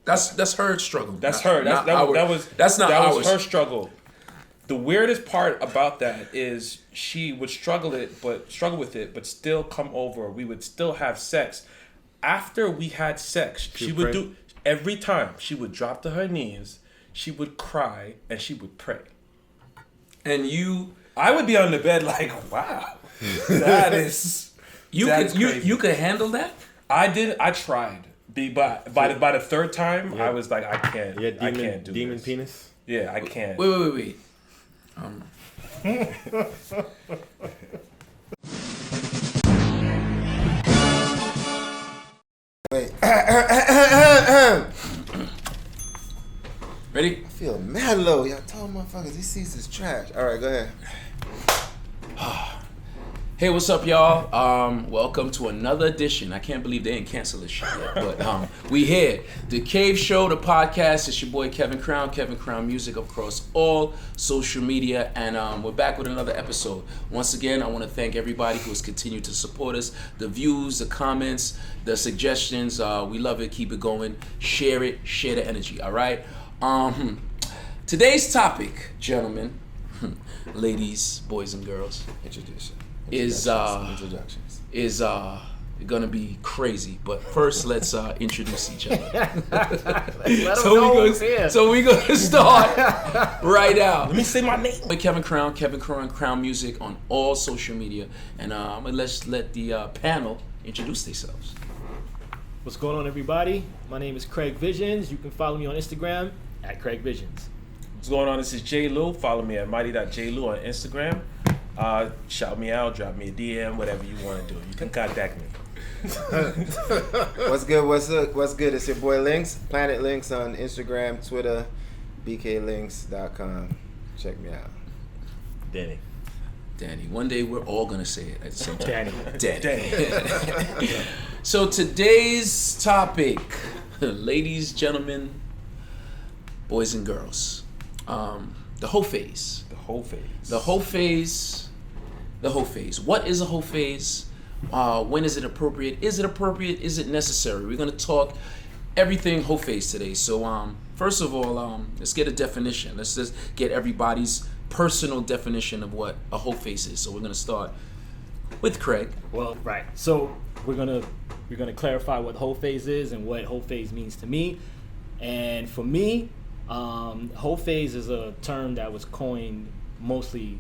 That's her struggle. That's her. That was her struggle. The weirdest part about that is she would struggle with it, but still come over. We would still have sex. After we had sex, she would do every time. She would drop to her knees. She would cry and she would pray. And I would be on the bed like, wow, that is. You could handle that? I did. I tried. But by the third time, I was like, I can't. I can't do demon this. Penis. Yeah, I can't. Wait. Wait. Ready? I feel mad low. Y'all told motherfuckers these seats is trash. All right, go ahead. Hey, what's up, y'all? Welcome to another edition. I can't believe they didn't cancel this shit yet, but we here. The Cave Show, the podcast. It's your boy Kevin Crown Music across all social media, and we're back with another episode. Once again, I want to thank everybody who has continued to support us. The views, the comments, the suggestions. We love it. Keep it going. Share it. Share the energy. All right. Today's topic, gentlemen, ladies, boys, and girls. Is gonna be crazy, but first let's introduce each other. So we're gonna start right now. Let me say my name. Kevin Crown Music on all social media, and let's let the panel introduce themselves. What's going on, everybody? My name is Craig Visions. You can follow me on Instagram at Craig Visions. What's going on? This is J. Lou. Follow me at mighty.jlou on Instagram. Shout me out, drop me a DM, whatever you want to do. You can contact me. What's good? It's your boy LYNX, Planet LYNX on Instagram, Twitter, bklinks.com. Check me out. Danny. One day we're all gonna say it at the same time. Danny. Danny. So today's topic, ladies, gentlemen, boys and girls, the whole phase. The whole phase. What is a whole phase? When is it appropriate? Is it appropriate? Is it necessary? We're gonna talk everything whole phase today. So first of all, let's get a definition. Let's just get everybody's personal definition of what a whole phase is. So we're gonna start with Craig. Well, right. So we're gonna clarify what whole phase is and what whole phase means to me. And for me, whole phase is a term that was coined mostly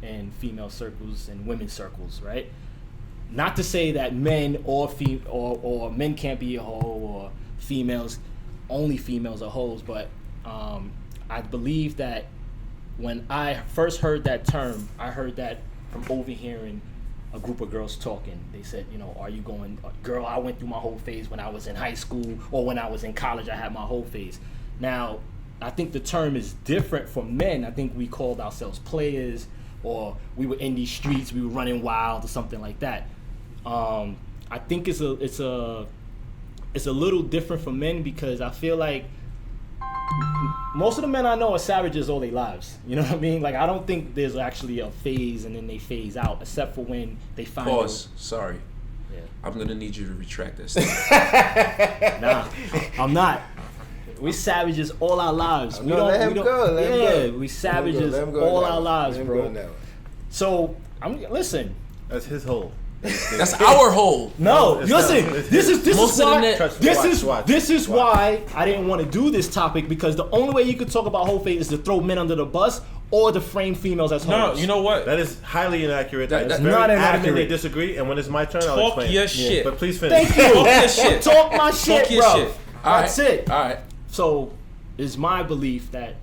in female circles and women's circles, right? Not to say that men or men can't be a hoe, or only females are hoes, but I believe that when I first heard that term, I heard that from overhearing a group of girls talking. They said, are you going, girl, I went through my whole phase when I was in high school, or when I was in college, I had my whole phase. Now, I think the term is different for men. I think we called ourselves players, or we were in these streets, we were running wild, or something like that. I think it's a little different for men, because I feel like most of the men I know are savages all their lives. You know what I mean? Like, I don't think there's actually a phase and then they phase out, except for when they find Pause. Sorry. Yeah. I'm gonna need you to retract that statement. Nah, I'm not. We savages all our lives. We let him go. We savages all our lives, bro. So listen. That's his hole. That's our hole. No, listen. This is why I didn't want to do this topic, because the only way you could talk about whole phase is to throw men under the bus or to frame females as hoes. No, you know what? That is highly inaccurate. That's very not adamantly inaccurate. disagree, and when it's my turn, I'll explain. Talk your shit. But please finish. Thank you. Talk your shit. Talk my shit, your bro. shit. That's it. All right. So, it's my belief that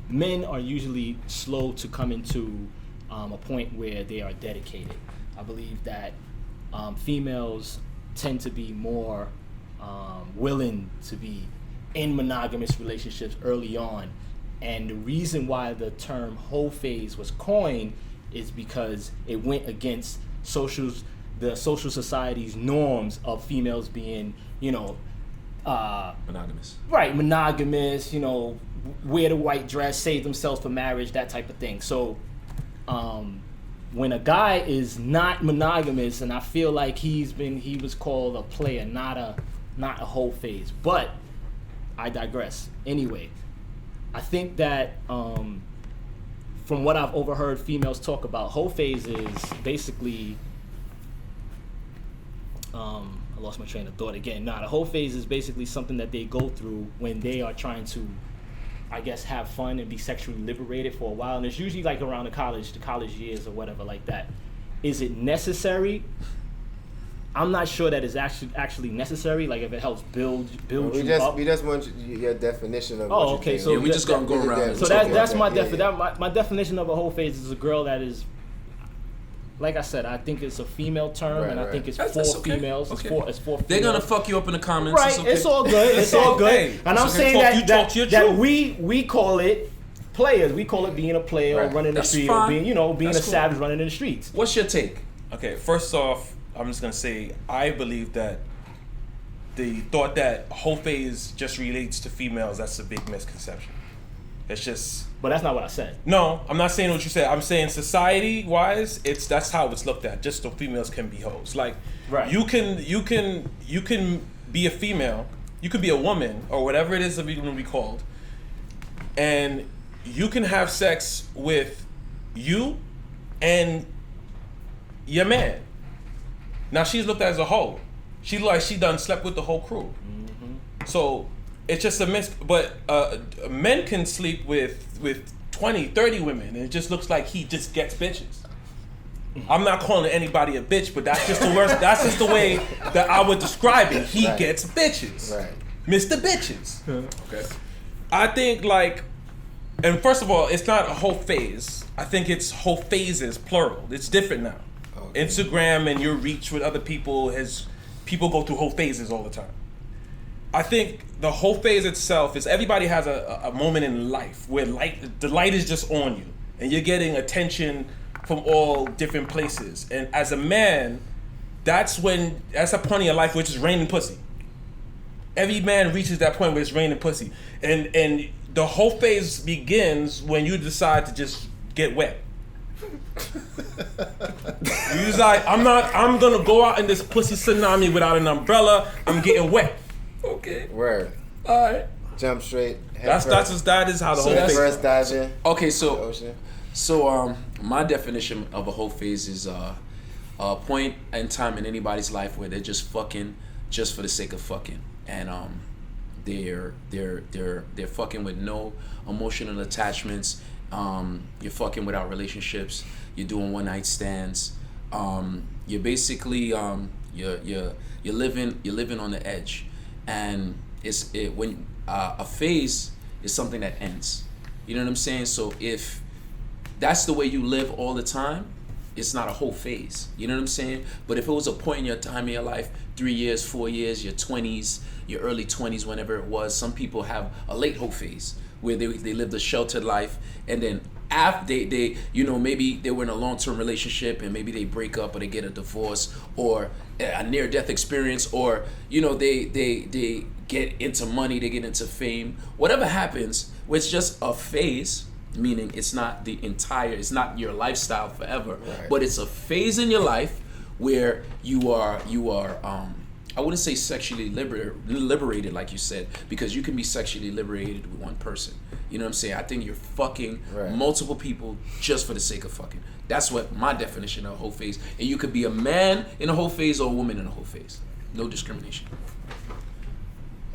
men are usually slow to come into a point where they are dedicated. I believe that females tend to be more willing to be in monogamous relationships early on. And the reason why the term whole phase was coined is because it went against the social society's norms of females being, monogamous. Right, monogamous, wear the white dress, save themselves for marriage, that type of thing. So when a guy is not monogamous, and I feel like he was called a player, not a whole phase. But I digress. Anyway, I think that from what I've overheard females talk about, whole phase is basically I lost my train of thought again. The whole phase is basically something that they go through when they are trying to, I guess, have fun and be sexually liberated for a while. And it's usually like around the college years or whatever like that. Is it necessary? I'm not sure that it's actually necessary. Like if it helps build you up. We just want your definition of. Oh, okay. So we just gonna go around. So that's my definition. My definition of a whole phase is a girl that is, like I said, I think it's a female term, and I think it's for females. Okay. It's for females. They're gonna fuck you up in the comments. Right. It's all good. It's all good. And I'm saying that we call it players. We call it being a player or running the street or being a savage running in the streets. What's your take? Okay, first off, I'm just gonna say I believe that the thought that whole phase just relates to females, that's a big misconception. It's just. But that's not what I said. No, I'm not saying what you said. I'm saying society-wise, that's how it's looked at. Just so females can be hoes. Like, you can be a female, you can be a woman or whatever it is that we're gonna be called, and you can have sex with you and your man. Now she's looked at as a hoe. She like she done slept with the whole crew. Mm-hmm. So it's just a but men can sleep with 20, 30 women, and it just looks like he just gets bitches. I'm not calling anybody a bitch, but that's just the worst. That's just the way that I would describe it. He gets bitches, right? Mr. Bitches. Okay. I think and first of all, it's not a whole phase. I think it's whole phases, plural. It's different now. Okay. Instagram and your reach with other people people go through whole phases all the time. I think the whole phase itself is everybody has a moment in life where the light is just on you and you're getting attention from all different places. And as a man, that's a point in your life which is raining pussy. Every man reaches that point where it's raining pussy. And the whole phase begins when you decide to just get wet. You're like, I'm gonna go out in this pussy tsunami without an umbrella. I'm getting wet. Okay. Word. All right. Jump straight. That is how the whole phase. First dive in. Okay, so my definition of a whole phase is a point in time in anybody's life where they're just fucking just for the sake of fucking, and they're fucking with no emotional attachments. You're fucking without relationships. You're doing one night stands. You're basically you're living on the edge, and when a phase is something that ends. You know what I'm saying? So if that's the way you live all the time, it's not a whole phase. You know what I'm saying? But if it was a point in your time in your life, 3 years, 4 years, your 20s, your early 20s, whenever it was, some people have a late whole phase where they lived a sheltered life, and then after they maybe they were in a long-term relationship and maybe they break up or they get a divorce or a near-death experience, or they get into money, they get into fame, whatever happens, it's just a phase, meaning it's not it's not your lifestyle forever, but it's a phase in your life where you are I wouldn't say sexually liberated like you said, because you can be sexually liberated with one person. You know what I'm saying? I think you're fucking multiple people just for the sake of fucking. That's what my definition of a whole phase. And you could be a man in a whole phase or a woman in a whole phase. No discrimination.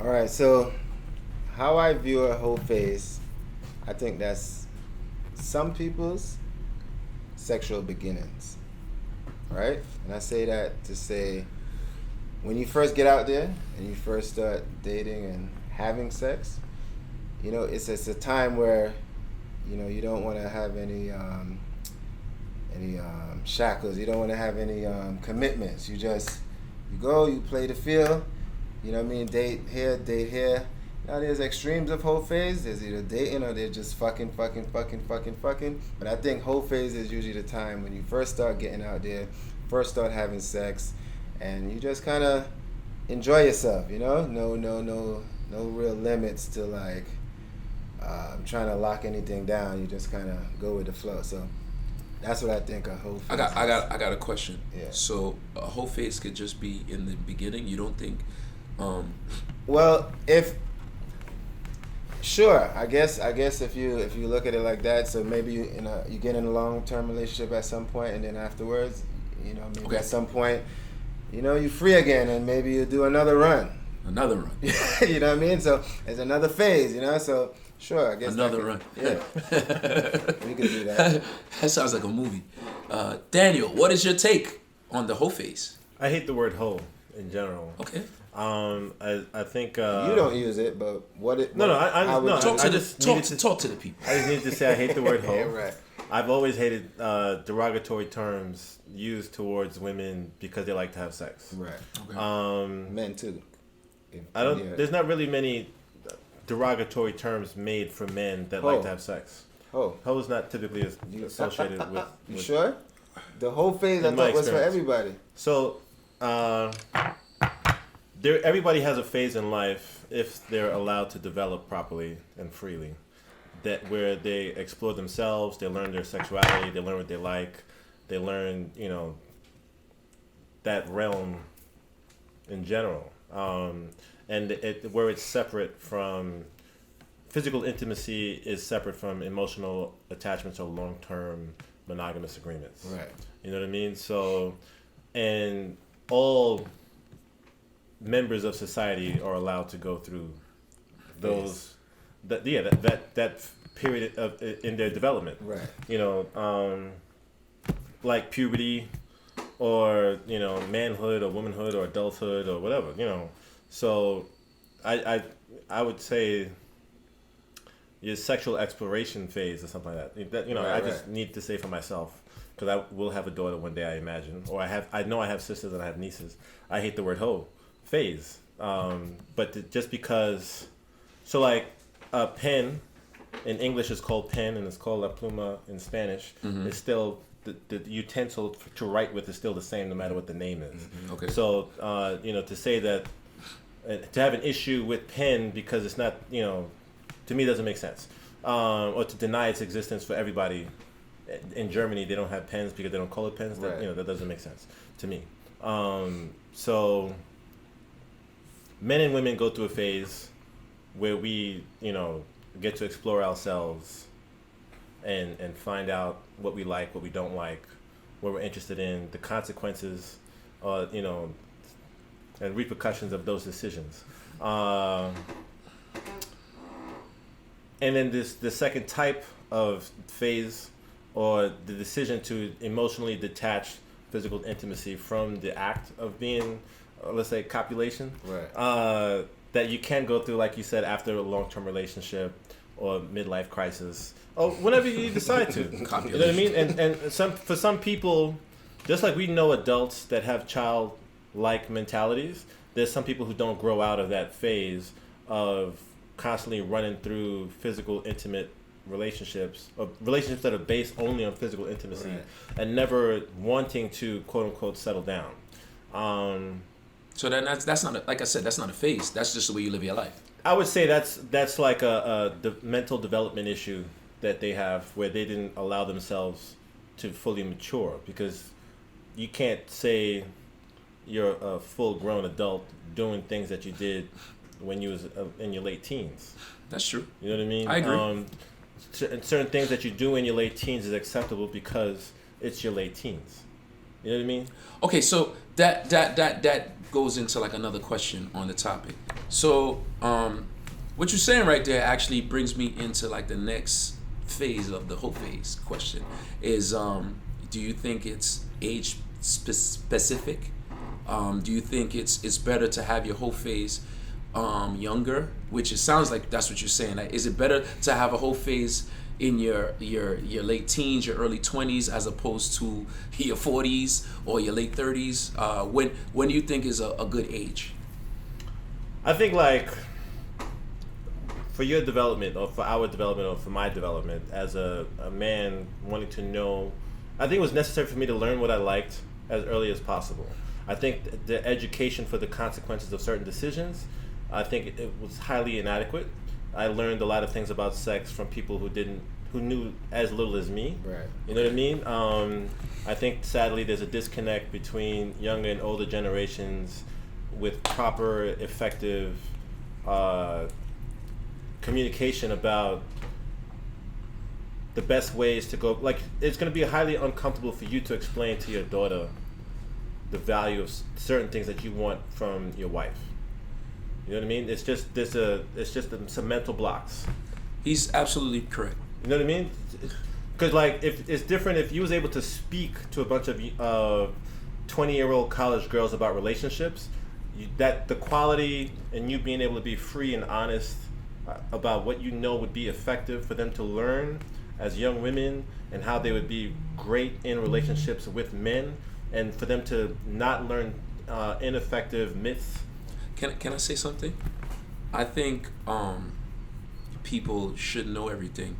All right, so how I view a whole phase, I think that's some people's sexual beginnings, right? And I say that to say, when you first get out there and you first start dating and having sex, it's a time where, you don't want to have any shackles. You don't want to have any commitments. You go, you play the field. You know what I mean? Date here. Now there's extremes of whole phase. There's either dating or they're just fucking. But I think whole phase is usually the time when you first start getting out there, first start having sex, and you just kind of enjoy yourself. No real limits to trying to lock anything down. You just kind of go with the flow. So that's what I think a whole phase. I got a question. Yeah. So a whole phase could just be in the beginning. You don't think? Well, if Sure, I guess if you look at it like that, so maybe you get in a long-term relationship at some point, and then afterwards, maybe at some point, you're free again, and maybe you do another run. Another run. You know what I mean? So it's another phase, so sure, I guess another run. Yeah, we could do that. That sounds like a movie. Daniel, what is your take on the hoe phase? I hate the word hoe in general. Okay. I think you don't use it, but what it? Talk to the people. I just need to say I hate the word hoe. Yeah, right. I've always hated derogatory terms used towards women because they like to have sex. Right. Okay. Men too. There's not really many derogatory terms made for men that like to have sex. Hoe is not typically associated with. You sure? The whole phase I thought was for everybody. So, everybody has a phase in life if they're allowed to develop properly and freely, that where they explore themselves, they learn their sexuality, they learn what they like, they learn that realm in general, and where it's separate from physical intimacy is separate from emotional attachments or long-term monogamous agreements. Right. You know what I mean? So, and all members of society are allowed to go through those that period of in their development. Right. Like puberty, or manhood or womanhood or adulthood or whatever. So I would say your sexual exploration phase or something like that. I just need to say for myself, because I will have a daughter one day, I imagine, or I know I have sisters and I have nieces. I hate the word hoe phase, but just because, so like a pen in English is called pen and it's called la pluma in Spanish. Mm-hmm. It's still the utensil to write with is still the same no matter what the name is. Mm-hmm. Okay. So to say that to have an issue with pen because it's not to me doesn't make sense, or to deny its existence for everybody. In Germany, they don't have pens because they don't call it pens. Right. That doesn't make sense to me. So men and women go through a phase where we, get to explore ourselves and find out what we like, what we don't like, what we're interested in, the consequences, and repercussions of those decisions. And then the second type of phase, or the decision to emotionally detach physical intimacy from the act of being, let's say, copulation. Right. That you can go through, like you said, after a long-term relationship or midlife crisis, or whenever you decide to. You know what I mean? And for some people, just like we know adults that have childlike mentalities, there's some people who don't grow out of that phase of constantly running through physical, intimate relationships, or relationships that are based only on physical intimacy, right, and never wanting to quote unquote settle down. So then that's not like I said, that's not a phase. That's just the way you live your life. I would say that's like the mental development issue that they have, where they didn't allow themselves to fully mature, because you can't say you're a full-grown adult doing things that you did when you was in your late teens. That's true. You know what I mean? I agree. Certain things that you do in your late teens is acceptable because it's your late teens. You know what I mean? Okay, so that goes into like another question on the topic. So what you're saying right there actually brings me into like the next phase of the whole phase question is, do you think it's age specific? Do you think it's better to have your whole phase younger, which it sounds like that's what you're saying. Like, is it better to have a whole phase in your late teens, your early 20s, as opposed to your 40s or your late 30s? When do you think is a good age? I think like for your development, or for our development, or for my development as a man wanting to know, I think it was necessary for me to learn what I liked as early as possible. I think the education for the consequences of certain decisions, I think it was highly inadequate. I learned a lot of things about sex from people who knew as little as me. Right. You know what I mean? I think sadly there's a disconnect between younger and older generations with proper, effective communication about the best ways to go. Like, it's going to be highly uncomfortable for you to explain to your daughter the value of certain things that you want from your wife. You know what I mean? It's just some mental blocks. He's absolutely correct. You know what I mean? Because like, if it's different if you was able to speak to a bunch of 20-year-old college girls about relationships, that the quality and you being able to be free and honest about what you know would be effective for them to learn as young women and how they would be great in relationships with men, and for them to not learn ineffective myths. Can I say something? I think people should know everything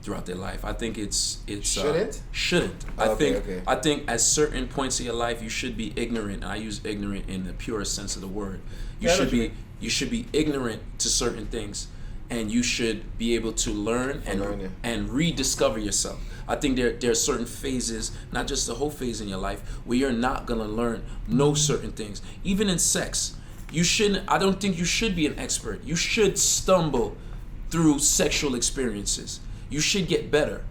throughout their life. I think it's shouldn't. I think at certain points in your life you should be ignorant. And I use ignorant in the purest sense of the word. You should be ignorant to certain things, and you should be able to learn and rediscover yourself. I think there are certain phases, not just the whole phase in your life, where you're not gonna know certain things. Even in sex, I don't think you should be an expert. You should stumble through sexual experiences. You should get better.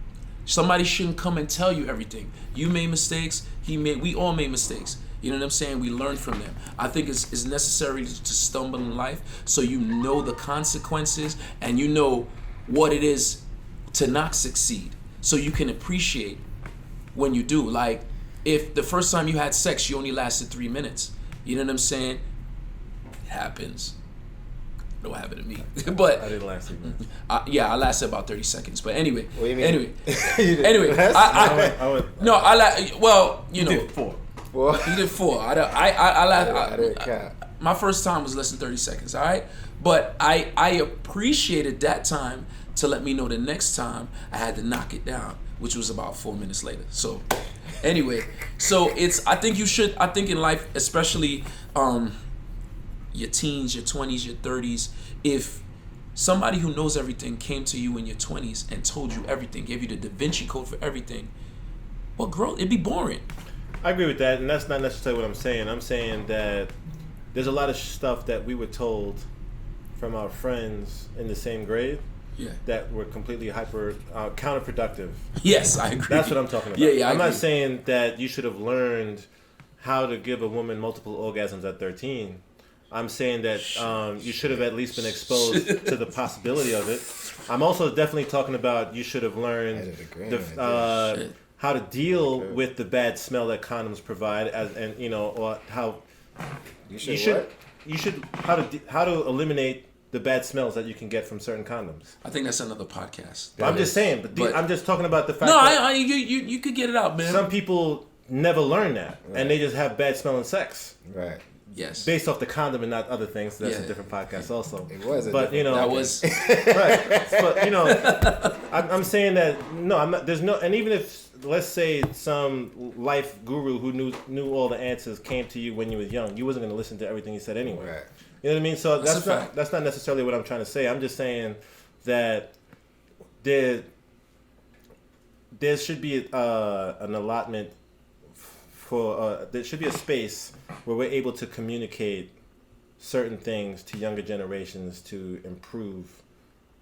Somebody shouldn't come and tell you everything. You made mistakes, we all made mistakes. You know what I'm saying? We learn from them. I think it's necessary to stumble in life so you know the consequences and you know what it is to not succeed, so you can appreciate when you do. Like, if the first time you had sex, you only lasted 3 minutes. You know what I'm saying? It happens. It don't happen to me. But I didn't last 3 minutes. I lasted about 30 seconds. But anyway. What do you mean? Anyway. You didn't Anyway. You did 4. Well, You did 4. I didn't count. My first time was less than 30 seconds, all right? But I appreciated that time to let me know the next time I had to knock it down, which was about 4 minutes later. So anyway, I think in life, especially your teens, your 20s, your 30s, if somebody who knows everything came to you in your 20s and told you everything, gave you the Da Vinci Code for everything, well, girl, it'd be boring. I agree with that, and that's not necessarily what I'm saying. I'm saying that there's a lot of stuff that we were told from our friends in the same grade that were completely counterproductive. Yes, I agree. That's what I'm talking about. Yeah, I'm not saying that you should have learned how to give a woman multiple orgasms at 13. I'm saying that you should have at least been exposed to the possibility of it. I'm also definitely talking about you should have learned how to deal with the bad smell that condoms provide, or how you should how to eliminate the bad smells that you can get from certain condoms. I think that's another podcast. I'm just saying, but I'm just talking about the fact that you could get it out, man. Some people never learn that, and they just have bad smelling sex. Right. Yes. Based off the condom and not other things. That's a different podcast also. It was. That was right. But I'm saying that I'm not. There's no. And even if, let's say, some life guru who knew all the answers came to you when you were young, you wasn't going to listen to everything he said anyway. Right. You know what I mean? So that's not necessarily what I'm trying to say. I'm just saying that there should be an allotment for there should be a space where we're able to communicate certain things to younger generations to improve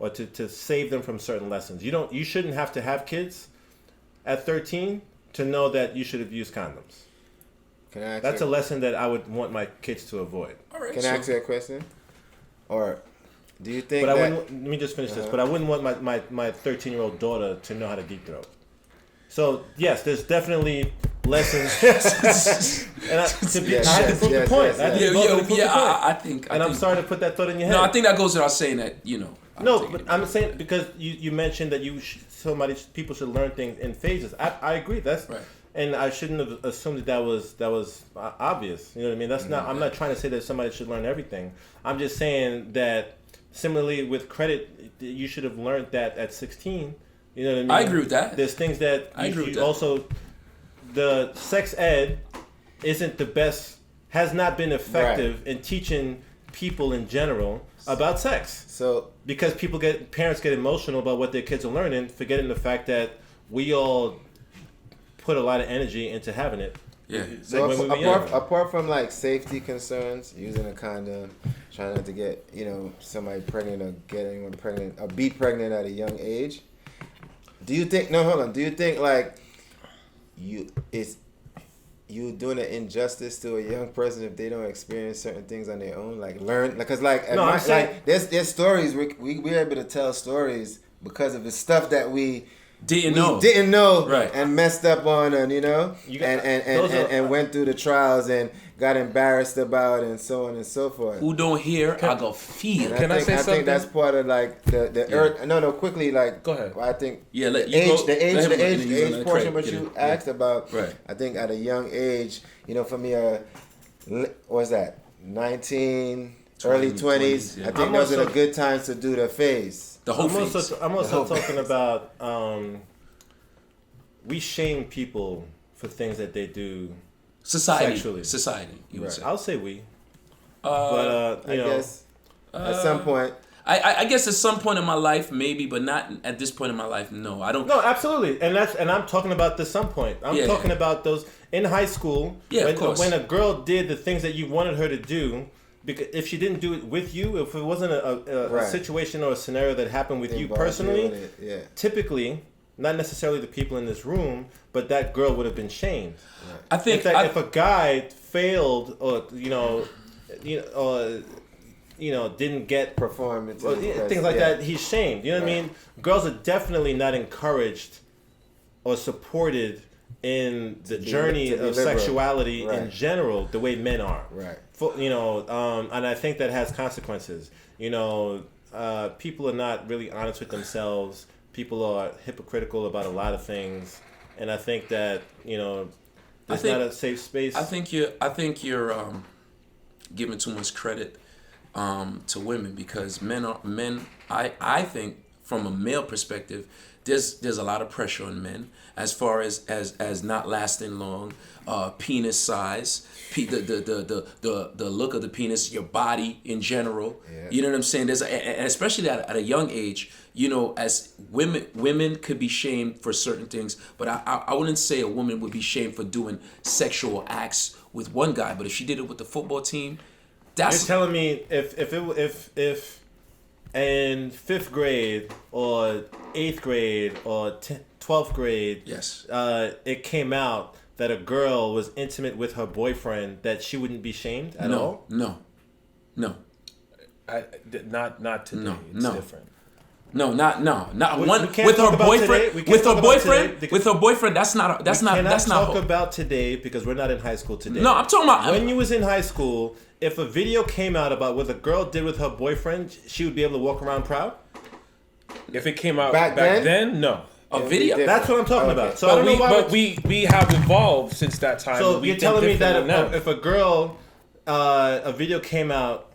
or to save them from certain lessons. You shouldn't have to have kids at 13 to know that you should have used condoms. That's a lesson that I would want my kids to avoid. All right, Can I ask you a question? Or do you think let me just finish this. But I wouldn't want my 13-year-old daughter to know how to deep throat. So, yes, there's definitely lessons. And I had to prove the point. I think. I'm sorry to put that thought in your head. No, I think that goes without saying that, No, but I'm saying because you mentioned that people should learn things in phases. I agree. That's right. And I shouldn't have assumed that was obvious. You know what I mean? That's not. I'm not trying to say that somebody should learn everything. I'm just saying that similarly with credit, you should have learned that at 16. You know what I mean? I agree with that. There's things that also, the sex ed isn't the best, has not been effective in teaching people in general about sex. So because parents get emotional about what their kids are learning, forgetting the fact that we all put a lot of energy into having it Yeah. So Like when we were young. apart from like safety concerns, using a condom, trying not to get somebody pregnant or get anyone pregnant or be pregnant at a young age, do you think? No, hold on. Do you think like you doing an injustice to a young person if they don't experience certain things on their own, like learn, because there's stories we're able to tell stories because of the stuff that we didn't know right, and messed up on, and and went through the trials and got embarrassed about, and so on and so forth. Who don't hear, I go feel. Can I say something? I think that's part of like the earth. No, quickly, like go ahead. I think the age portion, what you asked about. Right. I think at a young age, for me, what's that? 19, early 20s. Yeah. I think those are the good times to do the phase. The whole I'm phase. I'm also talking about we shame people for things that they do. Society, you would Right. say. I'll say we. I guess at some point. I guess at some point in my life, maybe, but not at this point in my life. No, I don't. No, absolutely, and I'm talking about the some point. I'm talking about those in high school. Yeah, of course. When a girl did the things that you wanted her to do, because if she didn't do it with you, if it wasn't a situation or a scenario that happened with you personally, typically, not necessarily the people in this room, but that girl would have been shamed. Right. I think if a guy failed or didn't get performance, things like that, he's shamed. You know what I mean? Girls are definitely not encouraged or supported in the journey of sexuality in general the way men are. Right. And I think that has consequences. People are not really honest with themselves. People are hypocritical about a lot of things, and I think that there's not a safe space. I think you're giving too much credit to women, because men. I think from a male perspective, there's a lot of pressure on men as far as not lasting long, penis size, the look of the penis, your body in general. Yeah. You know what I'm saying? And especially at a young age, as women could be shamed for certain things, but I wouldn't say a woman would be shamed for doing sexual acts with one guy. But if she did it with the football team, you're telling me if in 5th grade or 8th grade or 12th grade, yes, it came out that a girl was intimate with her boyfriend, that she wouldn't be shamed at all? No. Not today. It's different. Not one with her boyfriend. With her boyfriend, that's not. We cannot talk about today because we're not in high school today. No, I'm talking about when you was in high school. If a video came out about what a girl did with her boyfriend, she would be able to walk around proud? If it came out back then, no. A video? That's what I'm talking about. So I don't know why. But we have evolved since that time. So you're telling me that if a girl, a video came out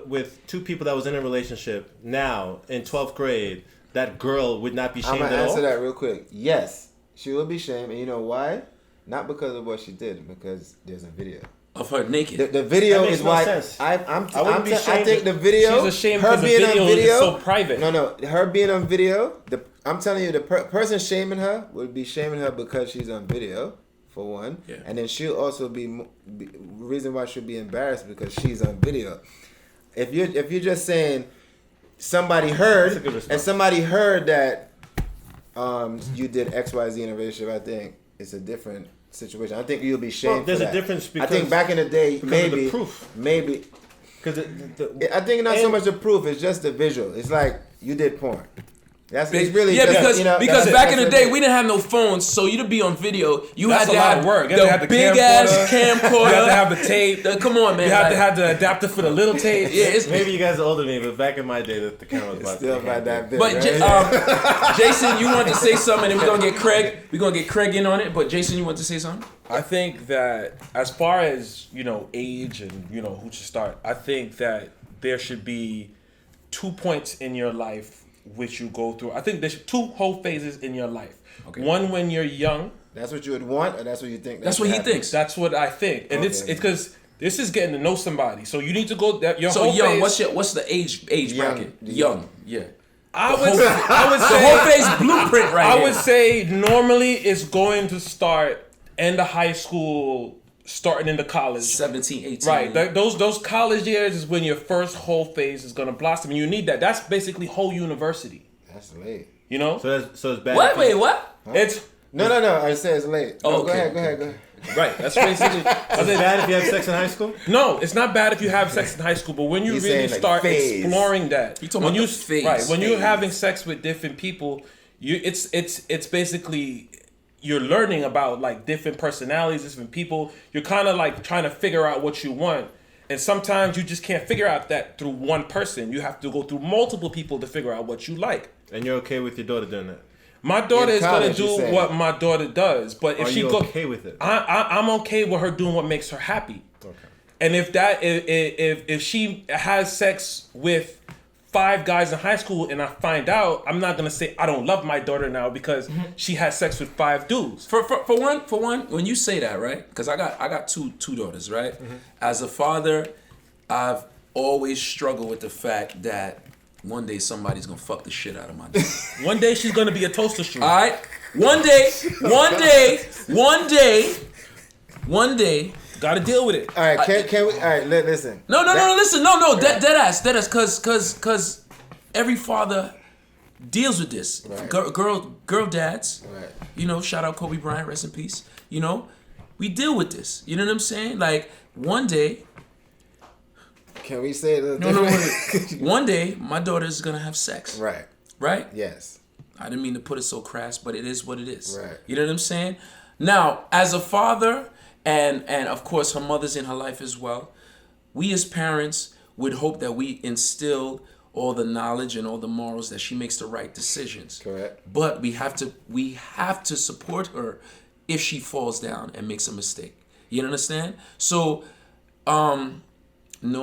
with two people that was in a relationship now in 12th grade, that girl would not be shamed at all? I'm going to answer that real quick. Yes, she will be shamed. And you know why? Not because of what she did, because there's a video. Of her naked. The video is why I think the video. She's ashamed because the video is so private. No, her being on video. I'm telling you, the person shaming her would be shaming her because she's on video, for one, and then she'll also be reason why she'll be embarrassed because she's on video. If you're just saying somebody heard that you did XYZ in a relationship, I think it's a different situation. I think you'll be shamed. Well, there's a difference because I think back in the day, maybe of the proof. Maybe because I think not so much the proof. It's just the visual. It's like you did porn. It's really because back in the day we didn't have no phones, so you'd be on video. You had to have work. You had to have the big ass camcorder. You had to have the tape. Come on, man. You had to have the adapter for the little tape. Maybe you guys are older than me, but back in my day, the camera was still about that big. But right? Jason, you wanted to say something, and we're gonna get Craig. We're gonna get Craig in on it. But Jason, you want to say something? I think that as far as age and who should start, I think that there should be 2 points in your life which you go through. I think there's 2 whole phases in your life. Okay. One when you're young. That's what you would want, or that's what you think? That's what he thinks. That's what I think, and it's because this is getting to know somebody. So you need to go that your so whole young. phase, What's the age bracket? Young. Yeah. I would say the whole phase blueprint right I here. would say normally it's going to start end of high school, starting into college. 17, 18. Right. Those college years is when your first whole phase is going to blossom. And you need that. That's basically whole university. That's late. You know? So it's bad. What? Wait, what? Huh? It's... No. I said it's late. Oh, okay. Go ahead. Right. That's basically... Is it bad if you have sex in high school? No, it's not bad if you have sex in high school, but when you really start exploring that... You talking about the phase. Right. When you're having sex with different people, it's basically... You're learning about like different personalities, different people. You're kind of like trying to figure out what you want. And sometimes you just can't figure out that through one person. You have to go through multiple people to figure out what you like. And you're okay with your daughter doing that? My daughter is going to do what my daughter does. But if Are you okay with it? I'm okay with her doing what makes her happy. Okay. And if she has sex with 5 guys in high school and I find out, I'm not gonna say I don't love my daughter now because she had sex with 5 dudes. For one, when you say that, right? Because I got two daughters, right? Mm-hmm. As a father, I've always struggled with the fact that one day somebody's gonna fuck the shit out of my daughter. One day she's gonna be a toaster strudel. All right. One day. Gotta deal with it. All right, can we? All right, listen. No, listen. No, dead ass, cause every father deals with this. Right. Girl dads. Right. You know, shout out Kobe Bryant, rest in peace. You know, we deal with this. You know what I'm saying? Like one day. Can we say it? No. One day, my daughter is gonna have sex. Right. Right. Yes. I didn't mean to put it so crass, but it is what it is. Right. You know what I'm saying? Now, as a father. And of course, her mother's in her life as well. We as parents would hope that we instill all the knowledge and all the morals that she makes the right decisions. Correct. But we have to support her if she falls down and makes a mistake. You understand? So, no,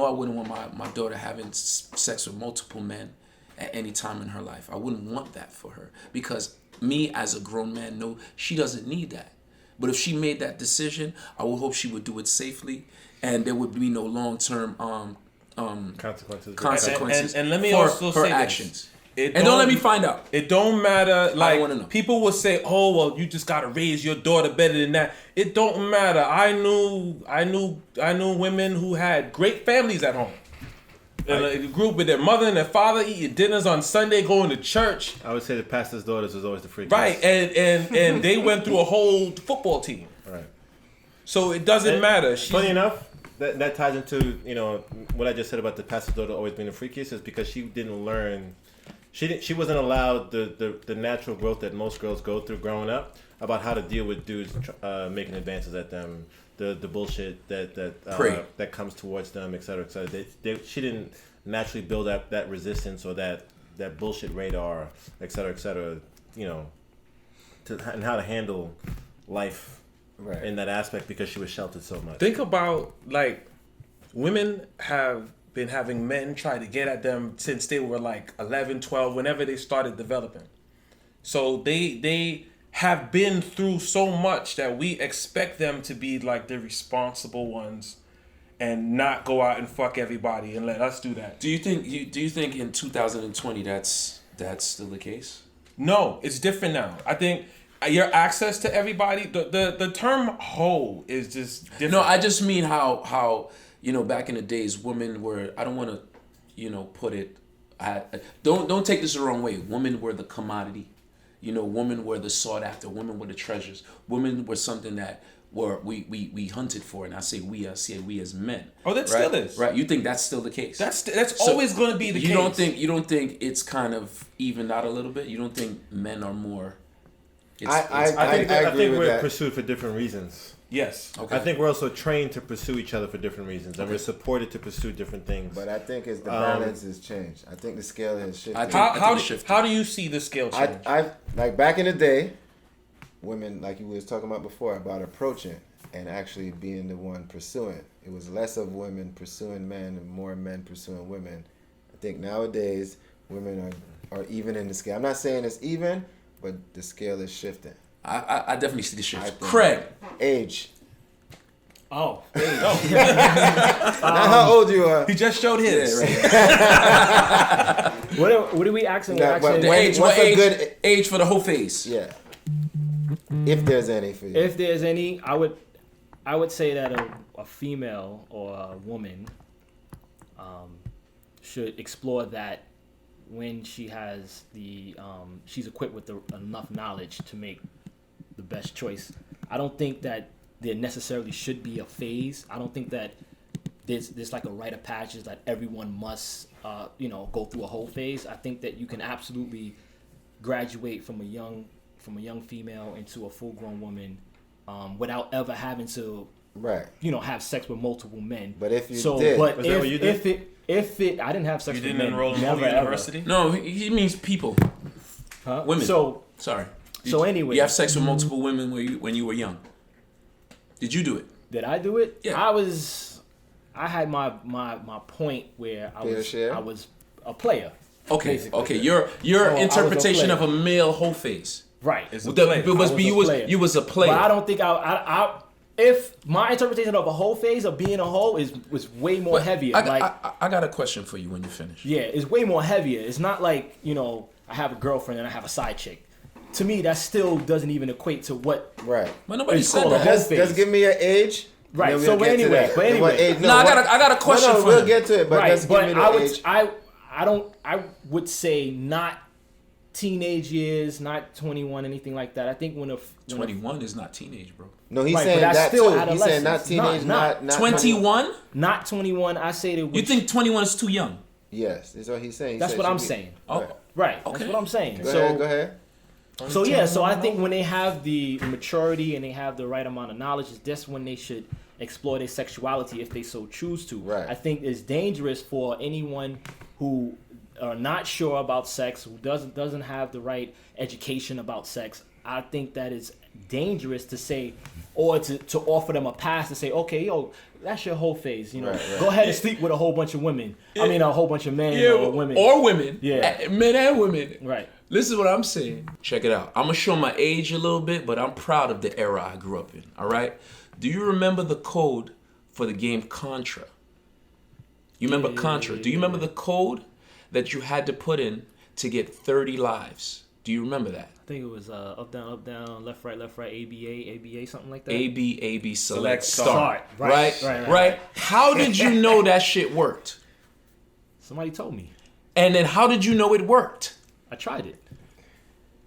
I wouldn't want my daughter having sex with multiple men at any time in her life. I wouldn't want that for her because me as a grown man, no, she doesn't need that. But if she made that decision, I would hope she would do it safely, and there would be no long-term consequences and let me for also her say actions. This. And don't let me find out. It don't matter. I don't wanna know. People will say, "Oh, well, you just gotta raise your daughter better than that." It don't matter. I knew women who had great families at home. And a group with their mother and their father eating dinners on Sunday, going to church. I would say the pastor's daughters was always the freakiest. Right, and they went through a whole football team. Right. So it doesn't matter. Funny enough, that ties into what I just said about the pastor's daughter always being the freakiest is because she didn't learn. She wasn't allowed the natural growth that most girls go through growing up about how to deal with dudes making advances at them. The bullshit that comes towards them, et cetera, et cetera. She didn't naturally build up that resistance or that bullshit radar, et cetera, and how to handle life in that aspect because she was sheltered so much. Think about, like, women have been having men try to get at them since they were like 11, 12, whenever they started developing. So they have been through so much that we expect them to be like the responsible ones and not go out and fuck everybody and let us do that. Do you think in 2020 that's still the case? No, it's different now. I think your access to everybody, the term hoe is just different. No, I just mean how back in the days women were, I don't want to put it, don't take this the wrong way. Women were the commodity. Women were the sought after. Women were the treasures. Women were something that we hunted for, and I say we as men. Oh, that still is. Right. You think that's still the case? That's always going to be the case. You don't think it's kind of evened out a little bit? You don't think men are more? I think we're pursued for different reasons. Yes. Okay. I think we're also trained to pursue each other for different reasons, and we're supported to pursue different things. But I think the balance has changed. I think the scale has shifted. How do you see the scale change? I like back in the day, women, like you was talking about before, about approaching and actually being the one pursuing. It was less of women pursuing men and more men pursuing women. I think nowadays women are even in the scale. I'm not saying it's even, but the scale is shifting. I definitely see the shift. Craig. Age. Oh. Not how old you are. He just showed his. Yeah, right. What are we asking? The age. What age? Age for the whole phase. Yeah. If there's any for you. If there's any, I would say that a female or a woman should explore that when she has she's equipped with enough knowledge to make the best choice. I don't think that there necessarily should be a phase. I don't think that there's like a rite of passage that everyone must go through a whole phase. I think that you can absolutely graduate from a young female into a full-grown woman without ever having to have sex with multiple men. But if you did, but was that what you did? If it I didn't have sex You with didn't men. enroll in Never, university? ever. No, he means people. Huh? Women. So Sorry. anyway, You have sex with multiple women when you were young. Did you do it? did I do it? Yeah. I had my point where I was a player. Okay. Basically. Okay. Your I was interpretation a of a male whole phase. Right. It's a player. You was a player. But I don't think if my interpretation of a whole phase of being a whole was way more heavier. I got a question for you when you finish. Yeah, it's way more heavier. It's not like, I have a girlfriend and I have a side chick. To me, that still doesn't even equate to what. Right. But nobody It's said called a that. whole Just give me your age. Right. Then So we'll get to anyway, that. but anyway. What age, No, I got a question for we'll him. get to it, but Right, just give me the age. I would say not teenage years, not 21, anything like that. I think when 21 is not teenage, bro. No, he's Right, saying but that's that still too. He's saying not adolescence. teenage, Not not 21? not 21, I say that. You think 21 is too young? Yes, that's what he's saying. That's what I'm saying. Oh, Right. Okay. That's what I'm saying. Go ahead. So yeah, so I think when they have the maturity and they have the right amount of knowledge, that's when they should explore their sexuality if they so choose to. Right. I think it's dangerous for anyone who are not sure about sex, who doesn't have the right education about sex. I think that it's dangerous to say, or to offer them a pass to say, okay, yo, that's your whole phase, Right. Go ahead and sleep with a whole bunch of women. A whole bunch of men or women. Or women. Yeah. Men and women. Right. Listen to what I'm saying. Check it out. I'm going to show my age a little bit, but I'm proud of the era I grew up in. All right? Do you remember the code for the game Contra? You remember Contra? Do you remember the code that you had to put in to get 30 lives? Do you remember that? I think it was up, down, left, right, ABA, something like that. AB, select, start. Right. Right? How did you know that shit worked? Somebody told me. And then how did you know it worked? I tried it.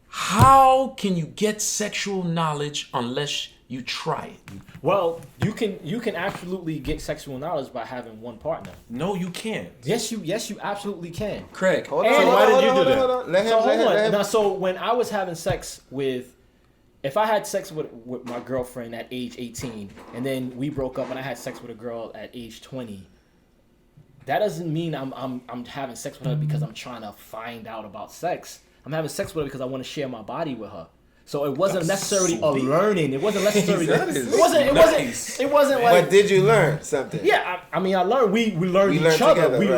How can you get sexual knowledge unless you try it? Well, you can absolutely get sexual knowledge by having one partner. No, you can't. Yes, you absolutely can. Craig. Hold And- on. why did you do that? Hold on. Let So him. hold on. Now, so when I was having sex if I had sex with my girlfriend at age 18, and then we broke up and I had sex with a girl at age 20, that doesn't mean I'm having sex with her because I'm trying to find out about sex. I'm having sex with her because I want to share my body with her. So it wasn't necessarily a learning. It wasn't necessarily. It wasn't like. But did you learn something? Yeah, I mean, I learned. We learned We each learned other. together, We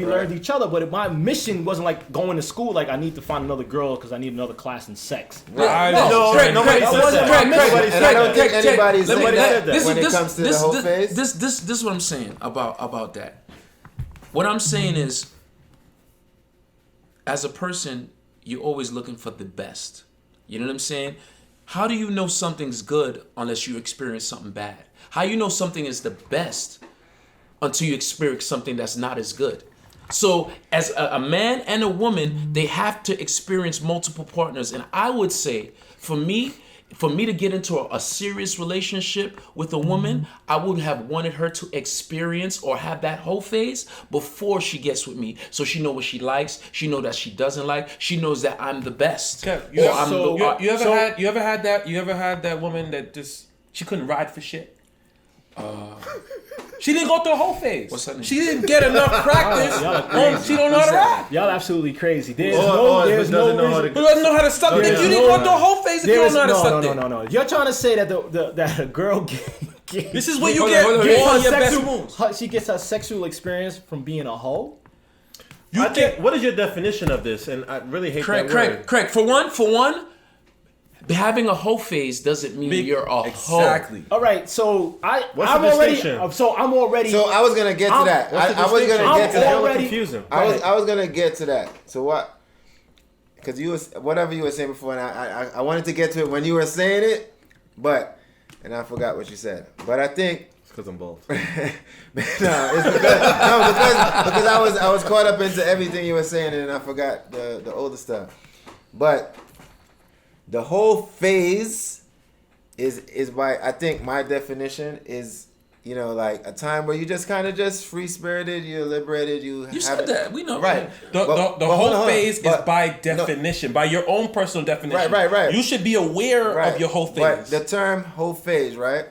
right. learned each other. But my mission wasn't like going to school. Like I need to find another girl because I need another class in sex. No, Craig, nobody Craig, said that. Craig, And I don't think anybody's saying that This when it is- comes to this- the whole this- phase. This is what I'm saying about that. What I'm saying is, as a person, you're always looking for the best. You know what I'm saying? How do you know something's good unless you experience something bad? How you know something is the best until you experience something that's not as good? So as a man and a woman, they have to experience multiple partners. And I would say, for me to get into a serious relationship with a woman, I would have wanted her to experience or have that whole phase before she gets with me. So she know what she likes. She know that she doesn't like. She knows that I'm the best. Kev, Or I'm the- you ever had that woman that just she couldn't ride for shit? She didn't go through a whole phase. What's her name? She didn't get enough practice. She don't know how to ride. Y'all absolutely crazy. There's Or no doesn't know how to- Who doesn't know how to suck dick? You didn't go through a whole phase if you don't know how to suck dick. No. You're trying to say that that a girl This is where you Hold get on, all her your best sexual- moves. she gets her sexual experience from being a hoe. I think, what is your definition of this? And I really hate Craig, that word. Craig, for one, having a whole phase doesn't mean you're a hoe. Exactly. All right, so What's I'm the already. distinction? So I'm already. So I was gonna get to that. What's the I was gonna distinction? get to I'm that. already- confusing. I was gonna get to that. So what? because you was whatever you were saying before, and I wanted to get to it when you were saying it, and I forgot what you said. But I think it's because I'm both. because I was caught up into everything you were saying, and I forgot the older stuff. But the whole phase is by, I think my definition is, you know, like a time where you just kind of just free spirited, you're liberated, you said that, we know, right? The whole phase is by definition, by your own personal definition. Right. You should be aware of your whole phase. But the term whole phase, right,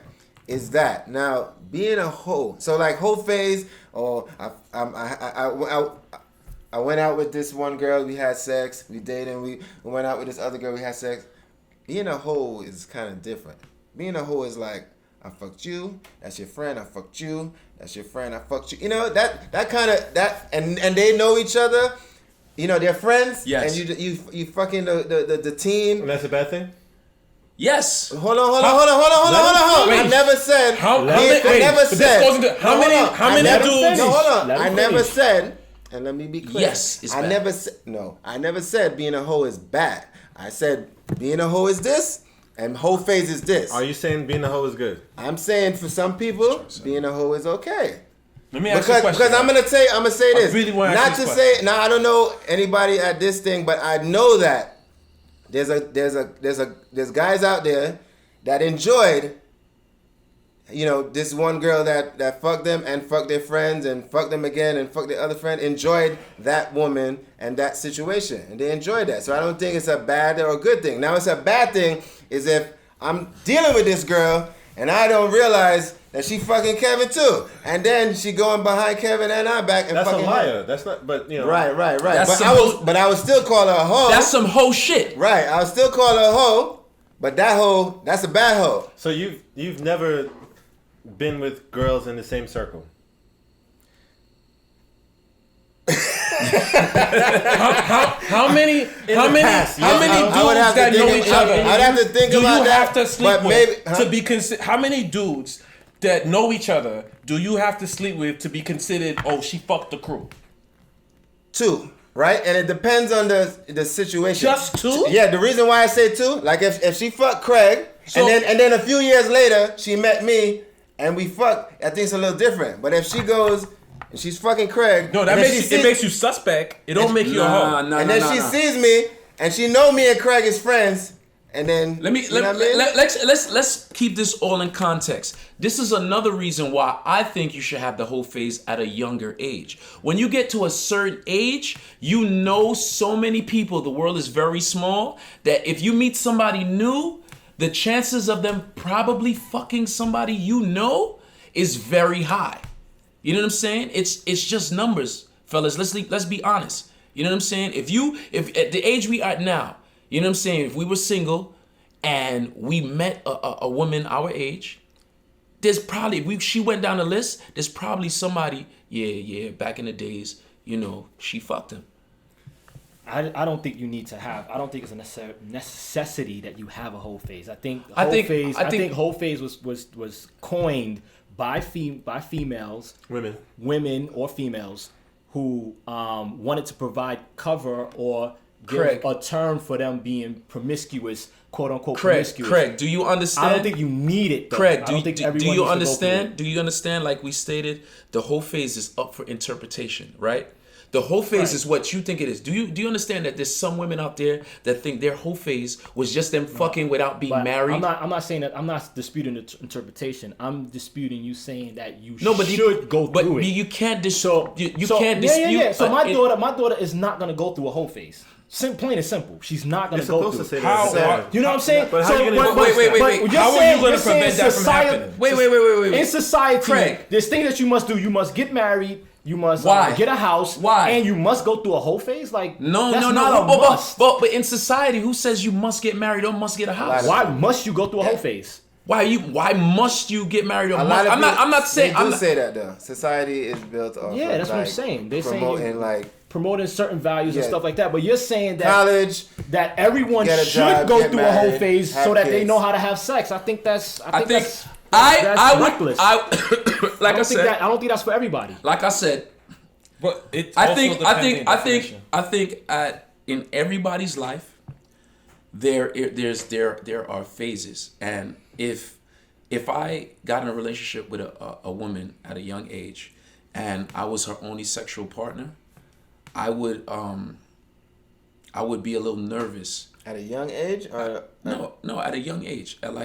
is that now being a whole. So like whole phase, or I went out with this one girl, we had sex, we dated, we went out with this other girl, we had sex. Being a whole is kind of different. Being a whole is like, I fucked you, that's your friend, I fucked you, that's your friend, I fucked you. You know, that kind of, that, and they know each other, you know, they're friends, yes. And you fucking the team. And that's a bad thing? Yes. Hold on. I never said, how many dudes? No, hold on. I never said, and let me be clear. Yes, it's bad. I never said being a hoe is bad. I said being a hoe is this, and whole phase is this. Are you saying being a hoe is good? I'm saying for some people, being a hoe is okay. Let me ask you a question. Because I'm gonna say this. I really want to not ask to you a say. Now I don't know anybody at this thing, but I know that there's guys out there that enjoyed, you know, this one girl that fucked them and fucked their friends and fucked them again and fucked their other friend, enjoyed that woman and that situation, and they enjoyed that. So I don't think it's a bad or a good thing. Now it's a bad thing is if I'm dealing with this girl and I don't realize that she fucking Kevin too, and then she going behind Kevin and I back and that's fucking a liar. That's not, but you know. Right. That's But I would still call her a hoe. That's some hoe shit. Right, I would still call her a hoe, but that hoe, that's a bad hoe. So you've never been with girls in the same circle? How many dudes that know each other? I'd have to think about that. Do you have to sleep with maybe, to be how many dudes that know each other do you have to sleep with to be considered? Oh, she fucked the crew. 2, right? And it depends on the situation. Just 2? Yeah, the reason why I say 2, like if she fucked Craig, and then a few years later she met me and we fucked, I think it's a little different. But if she goes and she's fucking Craig, no, it makes you suspect. It don't make you a hoe. And then she sees me and she know me and Craig is friends. And then let's keep this all in context. This is another reason why I think you should have the whole phase at a younger age. When you get to a certain age, you know so many people, the world is very small, that if you meet somebody new, the chances of them probably fucking somebody you know is very high. You know what I'm saying? It's just numbers, fellas. Let's be honest. You know what I'm saying? If at the age we are now, you know what I'm saying? If we were single and we met a woman our age, there's probably, if she went down the list, there's probably somebody, back in the days, you know, she fucked him. I don't think you need to have. I don't think it's a necessity that you have a whole phase. I think whole phase was coined by females, women or females who wanted to provide cover or give a term for them being promiscuous, quote unquote promiscuous. Craig, do you understand? I don't think you need it, though. Craig, do you understand? Do you understand? Like we stated, the whole phase is up for interpretation, right? The whole phase is what you think it is. Do you understand that there's some women out there that think their whole phase was just them fucking without being married? I'm not saying that. I'm not disputing the interpretation. I'm disputing you saying that you should go through it. You can't dispute. You can't dispute. Yeah. So my daughter is not gonna go through a whole phase. Plain and simple. She's not gonna go through. Say that. You know what I'm saying? But how are you gonna wait. How are you gonna prevent that from happening? Wait. In society, Craig, there's things that you must do. You must get married. You must get a house. Why? And you must go through a whole phase? Like, no. Must. But in society, who says you must get married or must get a house? Why must you go through a whole phase? Why must you get married or must? I'm not saying. They do say that though. Society is built off. Yeah, that's what I'm saying. They're promoting certain values and stuff like that. But you're saying that college, that everyone should go through a whole phase so that they know how to have sex. I think that's reckless. I don't think that's for everybody. Like I said, but it I think at in everybody's life, there are phases, and if I got in a relationship with a woman at a young age, and I was her only sexual partner, I would be a little nervous. At a young age? No, at a young age. At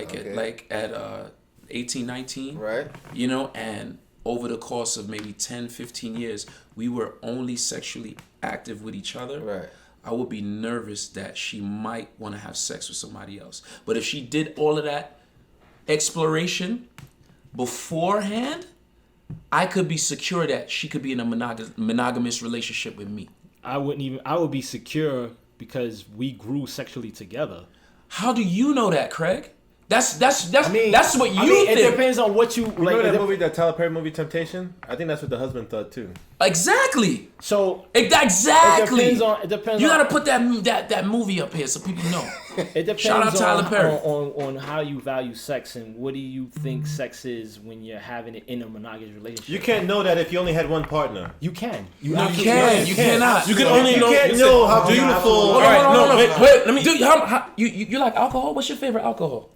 18, 19. Right. You know, and over the course of maybe 10, 15 years, we were only sexually active with each other. Right. I would be nervous that she might want to have sex with somebody else. But if she did all of that exploration beforehand, I could be secure that she could be in a monogamous relationship with me. I would be secure because we grew sexually together. How do you know that, Craig? That's what you think. It depends on what you like. Remember that movie, that Tyler Perry movie, Temptation? I think that's what the husband thought too. Exactly. So exactly. It depends. You gotta put that movie up here so people know. It depends. Shout out Tyler Perry. On how you value sex and what do you think sex is when you're having it in a monogamous relationship. You can't know that if you only had one partner. You can. You cannot. You can only know. You can't know how beautiful. All right, wait. Let me. You like alcohol? What's your favorite alcohol?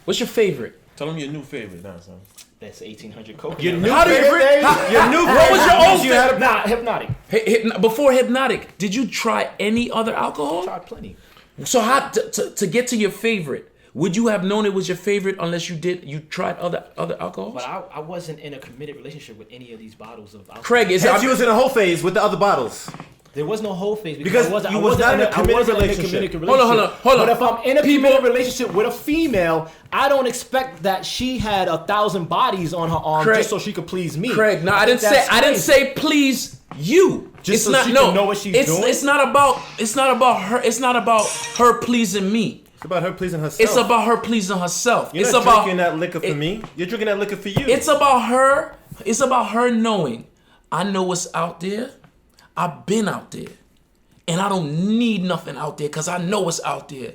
What's your favorite? Tell them your new favorite now, son. That's 1800 coke. Your new favorite? What was your old favorite? Nah, Hypnotic. Before Hypnotic, did you try any other alcohol? Tried plenty. So how to get to your favorite? Would you have known it was your favorite unless you tried other alcohols? But I wasn't in a committed relationship with any of these bottles of alcohol. Craig, You was in a whole phase with the other bottles. There was no whole phase because I was not in a committed relationship. Hold on. But if I'm in a committed relationship with a female, I don't expect that she had 1,000 bodies on her arm just so she could please me. Craig, no, I didn't say please you. Just so she can know what she's doing. It's not about her pleasing me. It's about her pleasing herself. It's about her pleasing herself. You're not drinking that liquor for me. You're drinking that liquor for you. It's about her. It's about her knowing. I know what's out there. I've been out there. And I don't need nothing out there because I know what's out there.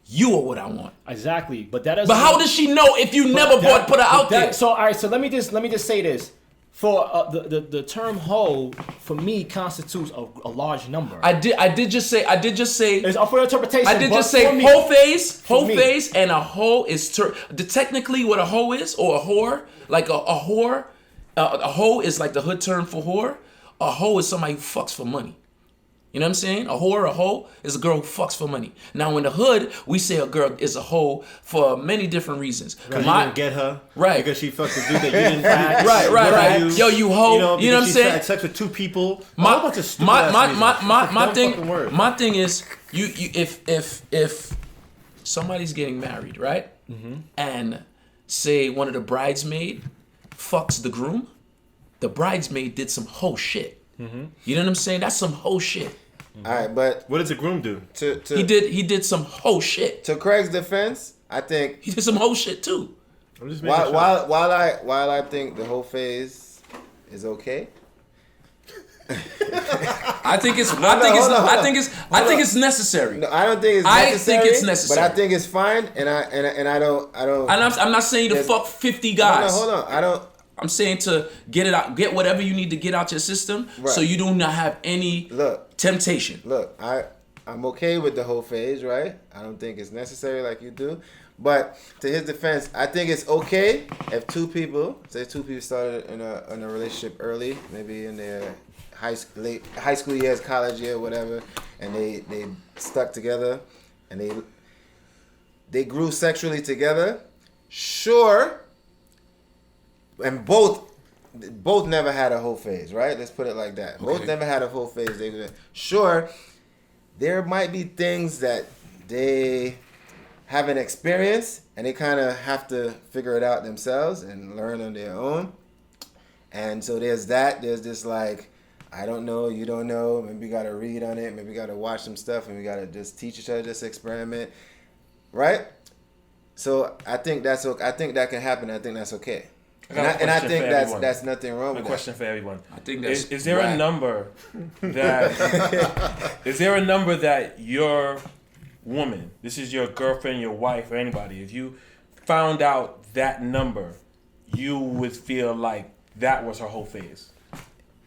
You are what I want. Exactly. But that is. But how does she know if you never put her out there? So all right. So let me just say this. For the term "hoe" for me constitutes a large number. I did just say. It's up for interpretation. I did just say whole phase, and a hoe is technically what a hoe is, or a whore, like a whore. A hoe is like the hood term for whore. A hoe is somebody who fucks for money. You know what I'm saying? A hoe is a girl who fucks for money. Now in the hood, we say a girl is a hoe for many different reasons. Because you didn't get her. Right. Because she fucked the dude that you didn't fuck. Right. Yo, you hoe. You know what I'm saying? She had sex with two people. My thing is, you if somebody's getting married, right? Mm-hmm. And say one of the bridesmaid fucks the groom, the bridesmaid did some hoe shit. Mm-hmm. You know what I'm saying? That's some hoe shit. Mm-hmm. All right, but what does the groom do? He did some hoe shit. To Craig's defense, I think he did some hoe shit too. I'm just making sure. While I think the whole phase is okay. I think it's necessary. No, I don't think it's necessary. I think it's necessary, but I think it's fine. And I don't. And I'm not saying to fuck 50 guys. Hold on. I'm saying to get it out, get whatever you need to get out your system, so you do not have any temptation. Look, I'm okay with the whole phase, right? I don't think it's necessary like you do. But to his defense, I think it's okay if two people started in a relationship early, maybe in their high school years, college year, whatever, and they stuck together and they grew sexually together. Sure. And both never had a whole phase, right? Let's put it like that. Okay. Both never had a whole phase. Sure, there might be things that they haven't experienced, and they kind of have to figure it out themselves and learn on their own. And so there's that. There's this like, I don't know, you don't know. Maybe we got to read on it. Maybe we got to watch some stuff, and we got to just teach each other, just experiment, right? So I think that's okay. I think that can happen. I think that's okay. And I think that's nothing wrong with that. A question for everyone. I think that's is there a number that is there a number that your woman, this is your girlfriend, your wife, or anybody, if you found out that number, you would feel like that was her whole phase?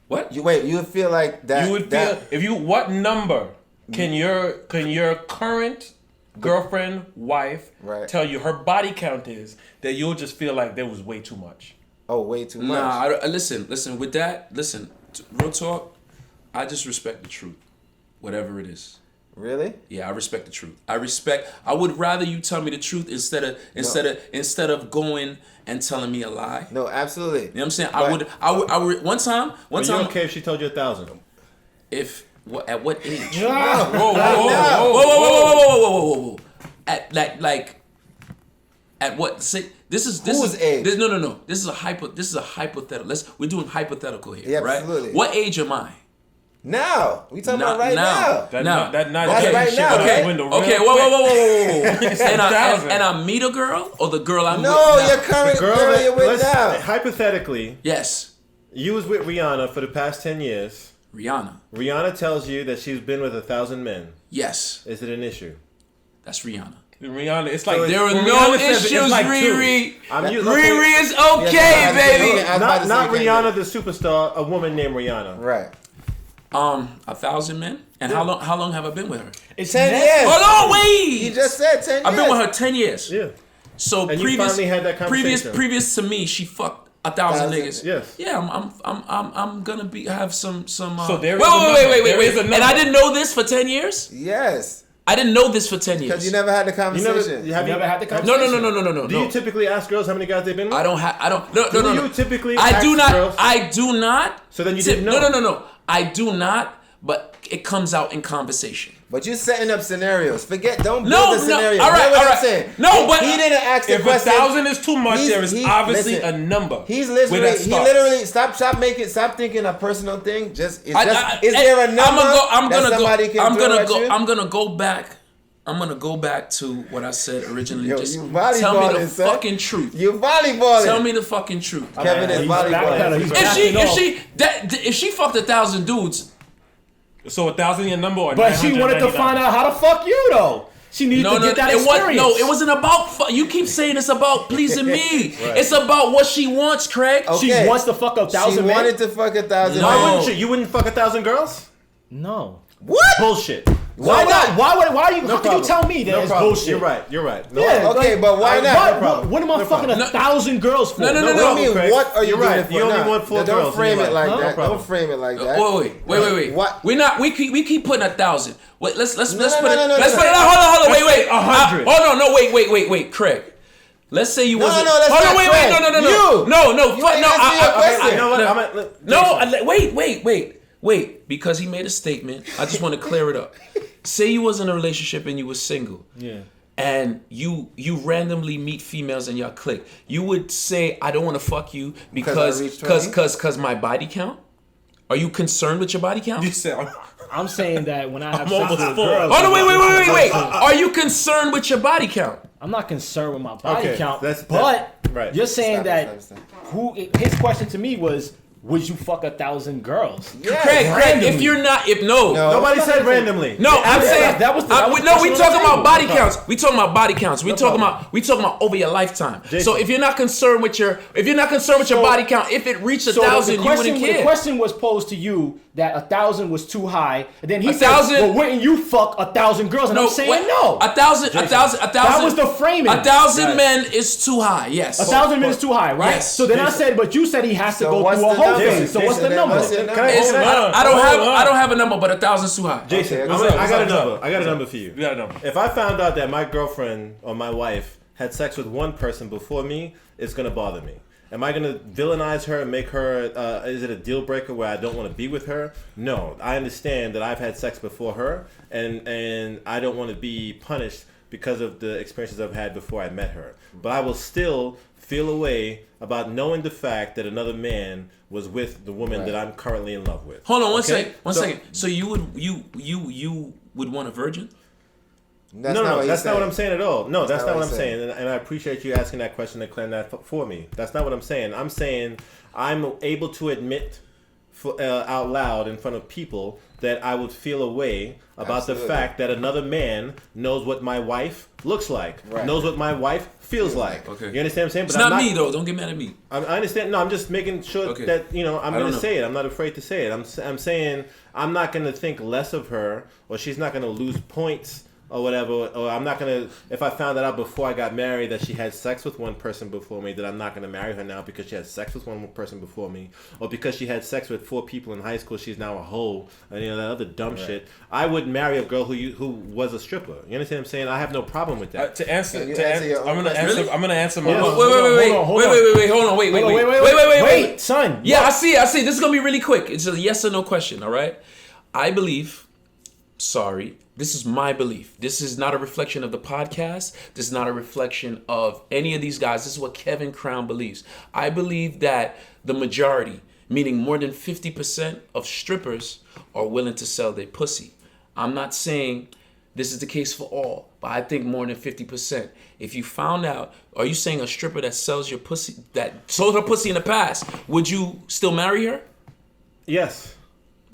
What? You would feel like that. You would feel if you. What number can your current girlfriend, wife, tell you her body count is that you'll just feel like there was way too much? Oh, way too much. Nah, listen. With that, real talk. I just respect the truth, whatever it is. Really? Yeah, I respect the truth. I would rather you tell me the truth instead of going and telling me a lie. No, absolutely. You know what I'm saying? I would. One time. Are you okay if she told you 1,000? At what age? Whoa. At what? Say, this is age? No. This is a hypothetical. We're doing hypothetical here, yeah, right? Absolutely. What age am I? Now we talking about right now. That's okay. right now. Okay. Whoa. and I meet a girl or the girl I'm with now? Your current girl you're with now. Hypothetically, yes. You was with Rihanna for the past 10 years. Rihanna tells you that she's been with 1,000 men. Yes. Is it an issue? That's Rihanna. It's like there are no issues, like Riri. Riri is okay, baby. Not Rihanna, the superstar. A woman named Rihanna. Right. 1,000 men. And how long have I been with her? It's 10 years. Hold on, wait. You just said 10 years. I've been with her 10 years. Yeah. So and you finally had that conversation. Previous to me, she fucked 1,000 niggas. Yes. Yeah, I'm gonna have some. So there is wait. And I didn't know this for 10 years. Yes. I didn't know this for 10 years. Because you never had the conversation. You never had the conversation? No. Do you typically ask girls how many guys they've been with? I don't. No. Do you typically ask girls? I do not. So then you didn't know? No. I do not, but it comes out in conversation. But you're setting up scenarios. Don't build the scenario. All right. I'm saying? No, but he didn't ask the if question. 1,000 is too much, there is obviously a number. He literally stop thinking a personal thing. Is there a number I'm gonna go back. I'm gonna go back to what I said originally. Yo, just tell me the fucking truth. You volleyballing. Tell me the fucking truth. Kevin is volleyballing. If she fucked 1,000 dudes. So 1,000 your number, or but she wanted to find out how to fuck you though. She needed to get that experience. It wasn't about. You keep saying it's about pleasing me. Right. It's about what she wants, Craig. Okay. She wants to fuck 1,000 men. She wanted to fuck 1,000. No. Why wouldn't you? You wouldn't fuck 1,000 girls? No. What? Bullshit. Why not? Why are you? How can you tell me that it's bullshit? You're right. No, yeah, okay, but why not? What am I fucking 1,000 girls for? No. What are you doing it for? You only want 4 girls. Don't frame it like that. Don't frame it like that. Wait. What? We keep putting 1,000. Wait, let's put it. Let's put it. No. Hold on. Wait. 100. Hold on. No. Wait, Craig. Let's say you wasn't. No. Wait, because he made a statement. I just want to clear it up. Say you was in a relationship and you was single. Yeah. And you randomly meet females in your clique. You would say, I don't want to fuck you because my body count? Are you concerned with your body count? You said I'm saying that when I have sex with a girl. Oh no, wait. Are you concerned with your body count? I'm not concerned with my body count. Right. You're saying his question to me was, would you fuck 1,000 girls? Yeah, Craig, if you're not, nobody said randomly. No, I'm saying we talking about body counts. We talking about over your lifetime. Jason. So if you're not concerned with your body count, if it reached 1,000, you wouldn't care. The question was posed to you that 1,000 was too high, and then he said, 1,000. "Well, wouldn't you fuck 1,000 girls?" And I'm saying no. 1,000. That was the framing. 1,000 men is too high. Yes. 1,000 men is too high, right? Yes. So then I said, but you said he has to go through a whole thing. So what's the number? I don't have a number, but 1,000 is too high. Jason, I got a number. I got a number for you. You got a number. If I found out that my girlfriend or my wife had sex with one person before me, it's gonna bother me. Am I gonna villainize her and make her? Is it a deal breaker where I don't want to be with her? No, I understand that I've had sex before her, and I don't want to be punished because of the experiences I've had before I met her. But I will still feel a way about knowing the fact that another man was with the woman that I'm currently in love with. Hold on, one second. So you would want a virgin? That's not what I'm saying at all. No, that's not what I'm saying. And I appreciate you asking that question and clearing that for me. That's not what I'm saying. I'm saying I'm able to admit out loud in front of people that I would feel a way about Absolutely. the fact that another man knows what my wife looks like, Right. knows what my wife feels like. Okay. You understand what I'm saying? It's But not me though. Don't get mad at me. I understand. No, I'm just making sure Okay. that, you know, I'm I going don't to know. say it. I'm not afraid to say it. I'm saying I'm not going to think less of her, or she's not going to lose points or whatever, or I'm not going to, if I found that out before I got married that she had sex with one person before me, that I'm not going to marry her now because she had sex with one person before me, or because she had sex with 4 people in high school, she's now a hoe, and you know, that other dumb shit. I would marry a girl who was a stripper. You understand what I'm saying? I have no problem with that. To answer, Can you answer your own I'm gonna question? answer. I'm gonna answer my. Yeah. own. Wait, hold on, wait, son. Yeah, I see. This is gonna be really quick. It's a yes or no question. All right. I believe. Sorry. This is my belief. This is not a reflection of the podcast. This is not a reflection of any of these guys. This is what Kevin Crown believes. I believe that the majority, meaning more than 50% of strippers, are willing to sell their pussy. I'm not saying this is the case for all, but I think more than 50%. If you found out, are you saying a stripper that sells your pussy, that sold her pussy in the past, would you still marry her? Yes.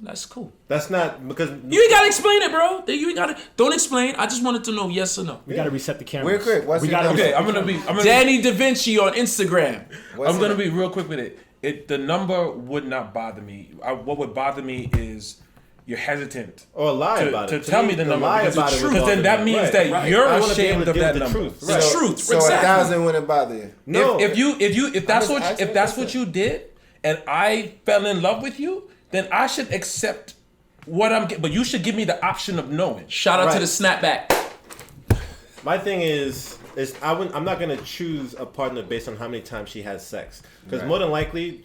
That's cool. That's not because You ain't gotta explain it, bro. You ain't gotta. Don't explain. I just wanted to know yes or no. We gotta reset the camera. Real quick, what's we your gotta number? reset Okay, the I'm gonna camera. be. Danny Da Vinci on Instagram. What's I'm gonna it? be real quick with it. The number would not bother me. What would bother me is you're hesitant or lie to, about to it. tell me the number lie because about it would then bother that me. means Right. that Right. you're I wanna be able ashamed to of deal that with the number. truth. The Right. truth. So Exactly. 1,000 wouldn't bother you. No. If that's I'm what just if that's asking what you did, and I fell in love with you, then I should accept what I'm getting. But you should give me the option of knowing. Shout out to Right. the snapback. My thing is I'm not gonna choose a partner based on how many times she has sex, because Right. more than likely,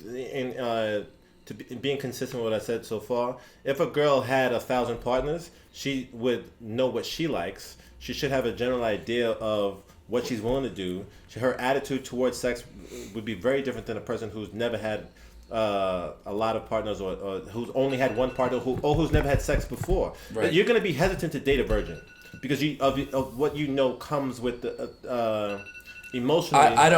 being consistent with what I said so far, if a girl had 1,000 partners, she would know what she likes. She should have a general idea of what she's willing to do. Her attitude towards sex would be very different than a person who's never had a lot of partners, or who's only had one partner, who's never had sex before. Right. You're gonna be hesitant to date a virgin because of what you know comes with the emotionally. I've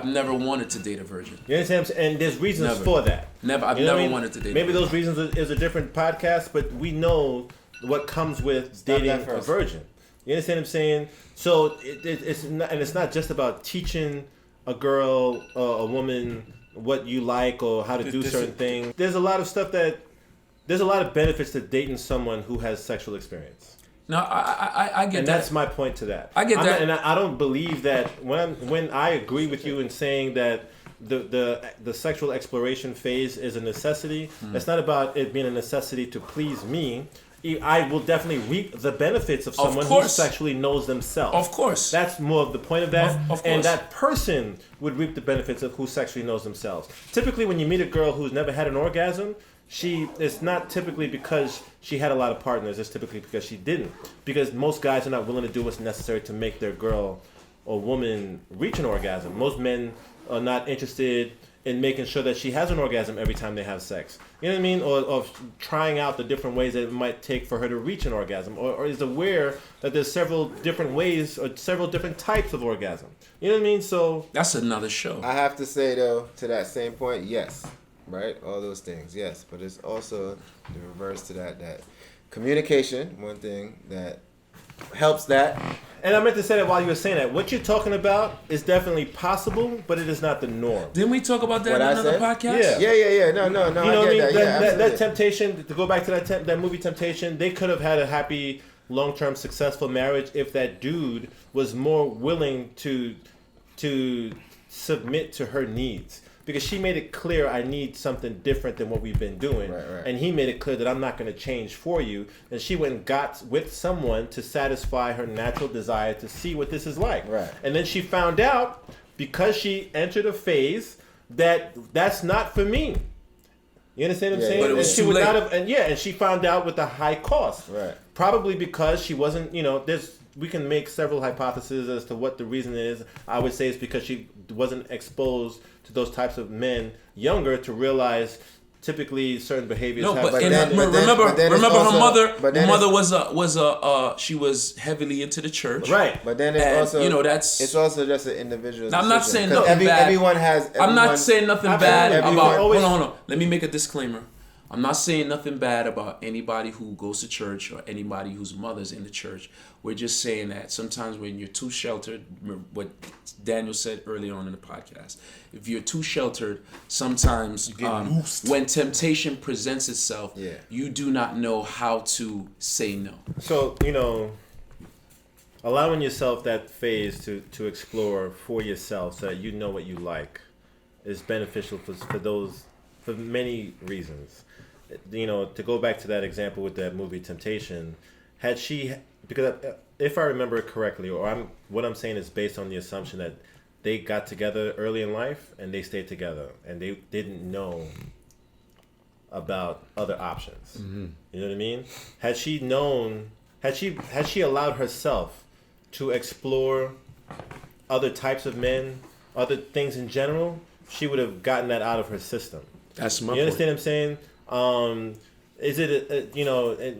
never wanted to date a virgin. You understand what I'm saying? And there's reasons Never. for that. Never. I've You know never what I mean? wanted to date. Maybe a virgin. those reasons is a different podcast, but we know what comes with Stop dating that a first. virgin. You understand what I'm saying? So it's not just about teaching a girl, a woman, what you like or how to do certain things. There's a lot of stuff there's a lot of benefits to dating someone who has sexual experience. No, I get And that. that's my point to that. I get that. And I don't believe that when I agree with you in saying that the sexual exploration phase is a necessity. It's not about it being a necessity to please me. I will definitely reap the benefits of someone who course. sexually knows themselves. Of course. That's more of the point of that. Of course. And that person would reap the benefits of who sexually knows themselves. Typically, when you meet a girl who's never had an orgasm, it's not typically because she had a lot of partners. It's typically because she didn't. Because most guys are not willing to do what's necessary to make their girl or woman reach an orgasm. Most men are not interested in making sure that she has an orgasm every time they have sex. You know what I mean? Or trying out the different ways that it might take for her to reach an orgasm. Or is aware that there's several different ways or several different types of orgasm. You know what I mean? So That's another show. I have to say, though, to that same point, yes. Right? All those things, yes. But it's also the reverse to that communication, one thing that helps that. And I meant to say that while you were saying that. What you're talking about is definitely possible, but it is not the norm. Didn't we talk about that What in I another said? podcast? Yeah. Yeah. No, You know I what I mean? get that. Yeah, That absolutely. temptation, to go back to that movie Temptation, they could have had a happy, long-term, successful marriage if that dude was more willing to submit to her needs. Because she made it clear, I need something different than what we've been doing. Right. And he made it clear that I'm not going to change for you. And she went and got with someone to satisfy her natural desire to see what this is like. Right. And then she found out, because she entered a phase, that's not for me. You understand what I'm Yeah, saying? but it was and she too would late. not have, and she found out with a high cost. Right. Probably because she wasn't, we can make several hypotheses as to what the reason is. I would say it's because she wasn't exposed to those types of men younger to realize typically certain behaviors. No, have, but then remember, her mother was she was heavily into the church, right? But then it's it's also just an individual. Now, I'm not saying decision. nothing bad. I'm not saying nothing bad about. always, hold on. Let me make a disclaimer. I'm not saying nothing bad about anybody who goes to church or anybody whose mother's in the church. We're just saying that sometimes when you're too sheltered, what Daniel said early on in the podcast, if you're too sheltered, sometimes when temptation presents itself, you do not know how to say no. So, allowing yourself that phase to explore for yourself so that you know what you like is beneficial for many reasons. To go back to that example with that movie Temptation, because if I remember it correctly, what I'm saying is based on the assumption that they got together early in life and they stayed together and they didn't know about other options. Mm-hmm. You know what I mean? Had she allowed herself to explore other types of men, other things in general, she would have gotten that out of her system. That's my point. You understand what I'm saying? Is it,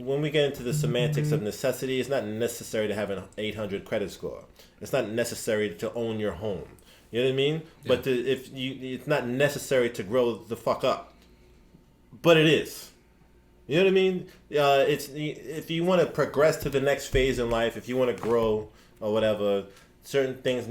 when we get into the semantics of necessity, it's not necessary to have an 800 credit score. It's not necessary to own your home. You know what I mean? Yeah. But it's not necessary to grow the fuck up. But it is. You know what I mean? If you want to progress to the next phase in life, if you want to grow or whatever, certain things,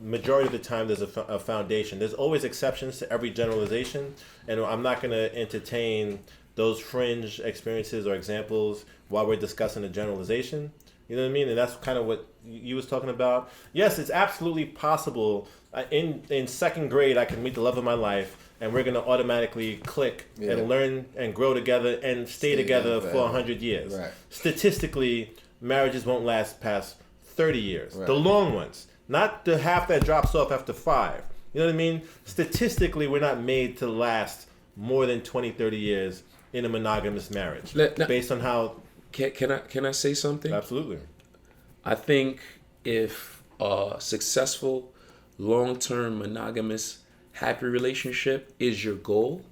majority of the time there's a foundation. There's always exceptions to every generalization, and I'm not going to entertain those fringe experiences or examples while we're discussing a generalization. You know what I mean? And that's kind of what you was talking about. Yes, it's absolutely possible. In second grade, I can meet the love of my life, and we're going to automatically click and learn and grow together and stay together for 100 years. Right. Statistically, marriages won't last past 30 years. Right. The long ones. Not the half that drops off after 5. You know what I mean? Statistically, we're not made to last more than 20, 30 years in a monogamous marriage. Based on how... Can I say something? Absolutely. I think if a successful, long-term, monogamous, happy relationship is your goal,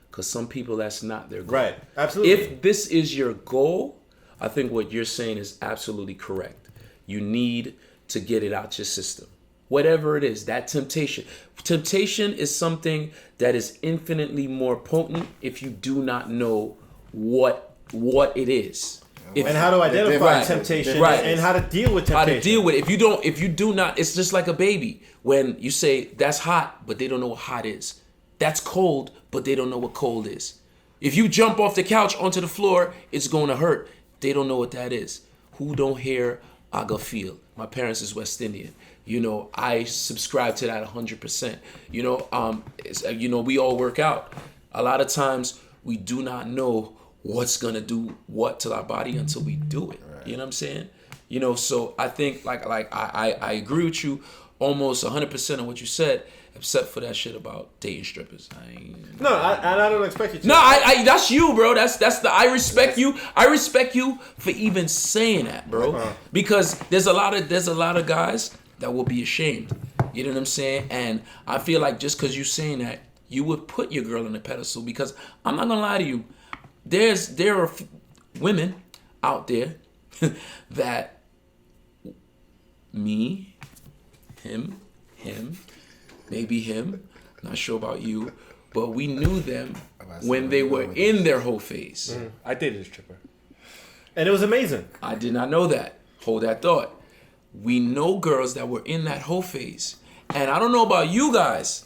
because some people, that's not their goal. Right. Absolutely. If this is your goal, I think what you're saying is absolutely correct. You need to get it out your system. Whatever it is, that temptation. Temptation is something that is infinitely more potent if you do not know what it is. And how to identify temptation and how to deal with temptation. How to deal with it. If you do not, it's just like a baby. When you say, that's hot, but they don't know what hot is. That's cold, but they don't know what cold is. If you jump off the couch onto the floor, it's going to hurt. They don't know what that is. Who don't hear, I go feel. My parents is West Indian. I subscribe to that 100%. We all work out. A lot of times we do not know what's gonna do what to our body until we do it. Right. You know what I'm saying? So I think like I agree with you almost 100% of what you said, except for that shit about dating strippers. I don't expect you to. No, I that's you, bro. That's I respect you. I respect you for even saying that, bro. Uh-huh. Because there's a lot of guys that will be ashamed. You know what I'm saying? And I feel like just because you saying that, you would put your girl on a pedestal. Because I'm not gonna lie to you, there are women out there that me, him, maybe him, not sure about you, but we knew them when they were in their whole phase. Mm-hmm. I dated a stripper. And it was amazing. I did not know that. Hold that thought. We know girls that were in that whole phase. And I don't know about you guys,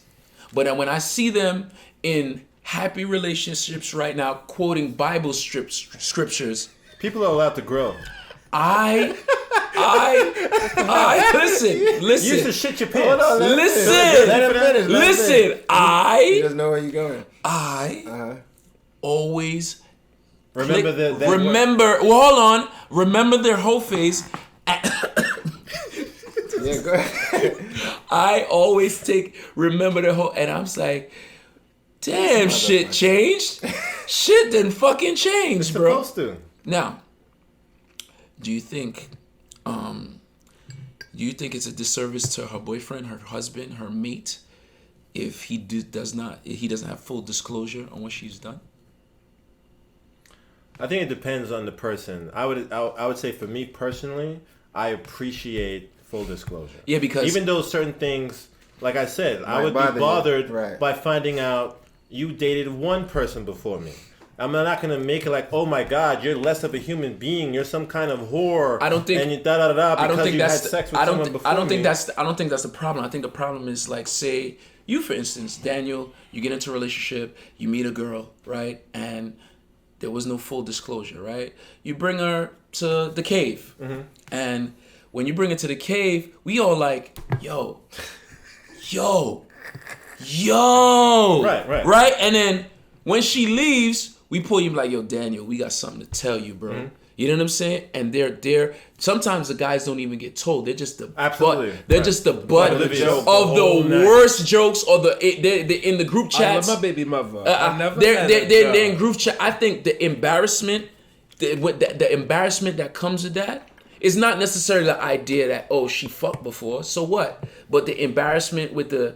but when I see them in happy relationships right now, quoting Bible scriptures. People are allowed to grow. I listen. You used to shit your pants. Hold on, listen. He doesn't know where you're going. Always remember remember their whole phase. Yeah, go ahead. I always remember their whole, and I'm like, damn, shit changed. Shit didn't fucking change, bro. It's supposed to. Now, do you think it's a disservice to her boyfriend, her husband, her mate, if he doesn't have full disclosure on what she's done? I think it depends on the person. I would say for me personally, I appreciate full disclosure. Yeah, because even though certain things, like I said, I would be bothered by finding out you dated one person before me. I'm not gonna make it like, oh my God, you're less of a human being. You're some kind of whore. I don't think. And you because you had sex with someone before me. I don't think that's the problem. I think the problem is like, say you, for instance, Daniel, you get into a relationship, you meet a girl, right, and there was no full disclosure, right? You bring her to the cave, and when you bring her to the cave, we all like, yo, right, and then when she leaves. We pull you like, yo, Daniel, we got something to tell you, bro. Mm-hmm. You know what I'm saying? And they're sometimes the guys don't even get told. They're just the butt. They're just the butt of the worst jokes or they're in the group chats. I love my baby mother. They're in group chat. I think the embarrassment, the embarrassment that comes with that. It's not necessarily the idea that, oh, she fucked before, so what? But the embarrassment with the,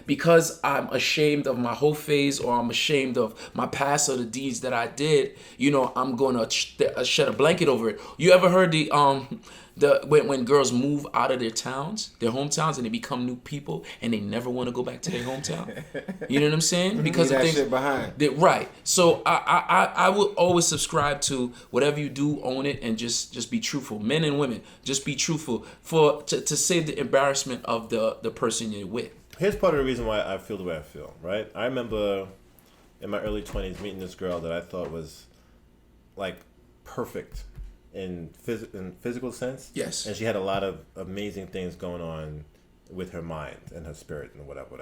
because I'm ashamed of my whole phase or I'm ashamed of my past or the deeds that I did, I'm going to shed a blanket over it. You ever heard when girls move out of their hometowns, and they become new people and they never want to go back to their hometown? You know what I'm saying? Because of things shit behind. Right. So I would always subscribe to whatever you do, own it, and just be truthful. Men and women, just be truthful to save the embarrassment of the person you're with. Here's part of the reason why I feel the way I feel, right? I remember in my early 20s meeting this girl that I thought was like perfect in physical sense. Yes. And she had a lot of amazing things going on with her mind and her spirit and whatever.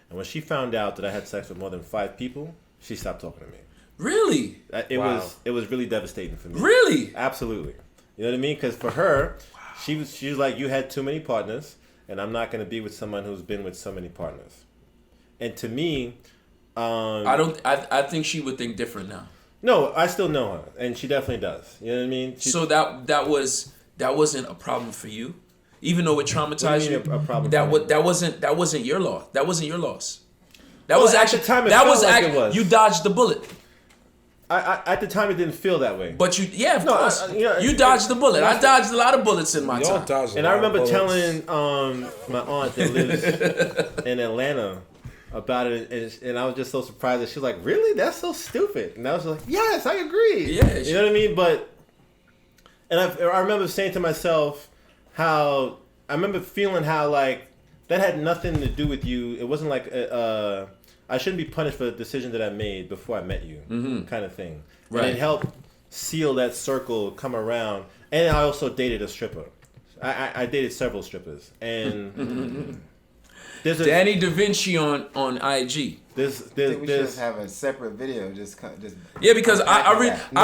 And when she found out that I had sex with more than 5 people, she stopped talking to me. Really? It was really devastating for me. Really? Absolutely. You know what I mean? Because for her, she was like, you had too many partners, and I'm not going to be with someone who's been with so many partners. And to me, I think she would think different now. No, I still know her, and she definitely does. You know what I mean? So that wasn't a problem for you, even though it traumatized you. A problem that wasn't your loss. That wasn't your loss. You dodged the bullet. At the time, it didn't feel that way. But of course, you dodged the bullet. I dodged a lot of bullets in my time. And I remember telling my aunt that lives in Atlanta about it, and I was just so surprised that she was like, "Really? That's so stupid." And I was like, "Yes, I agree." Yeah, you know what I mean. I remember saying to myself I remember feeling how like that had nothing to do with you. It wasn't like I shouldn't be punished for the decision that I made before I met you, kind of thing. Right. And it helped seal that circle, come around. And I also dated a stripper. I dated several strippers, and. Danny Da Vinci on IG. I think we should have a separate video. Just yeah, because I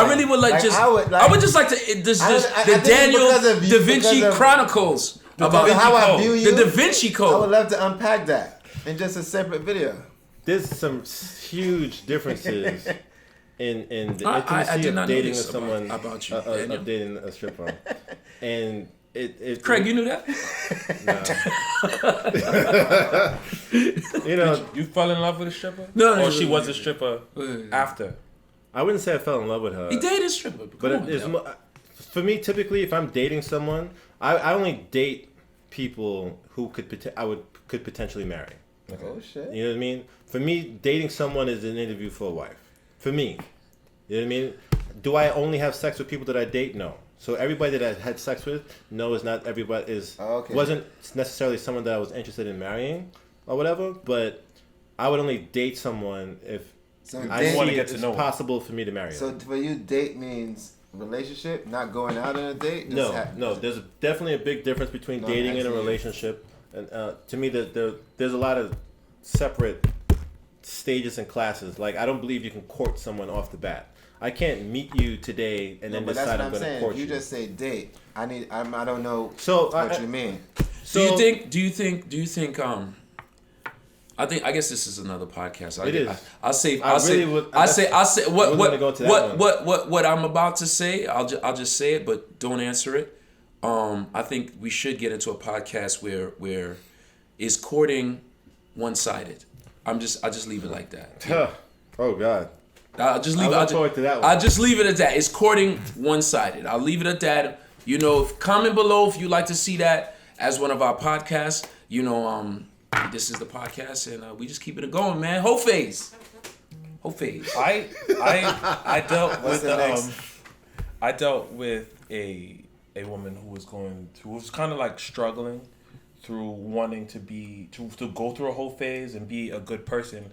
really would like I would just like to the Daniel Da Vinci Chronicles about how I view you. The Da Vinci Code. I would love to unpack that in just a separate video. There's some huge differences in the intimacy of dating with someone about you, of dating a stripper, and. Craig, you knew that? No. You fell in love with a stripper? No. Or she was a stripper after? I wouldn't say I fell in love with her. He dated a stripper. For me, typically, if I'm dating someone, I only date people who could potentially marry. Okay. Oh shit! You know what I mean? For me, dating someone is an interview for a wife. For me, you know what I mean? Do I only have sex with people that I date? No. So everybody that I had sex with, no, is not everybody wasn't necessarily someone that I was interested in marrying or whatever. But I would only date someone if I want to get to know. It's possible for me to marry. So for you, date means relationship, not going out on a date. No. There's definitely a big difference between dating and a relationship. And to me, there's a lot of separate stages and classes. Like I don't believe you can court someone off the bat. I can't meet you today and then decide I'm going to court you. You just say date. I don't know what you mean. So do you think I guess this is another podcast. I'll say what I'm about to say. I'll just say it, but don't answer it. I think we should get into a podcast where is courting one-sided. I just leave it like that. Oh God. I'll just leave. I look forward to that one. I'll just leave it at that. It's courting one-sided. I'll leave it at that. You know, comment below if you'd like to see that as one of our podcasts. You know, this is the podcast, and we just keeping it going, man. Whole Phaze. I dealt with a woman who was kind of like struggling through wanting to go through a whole phase and be a good person.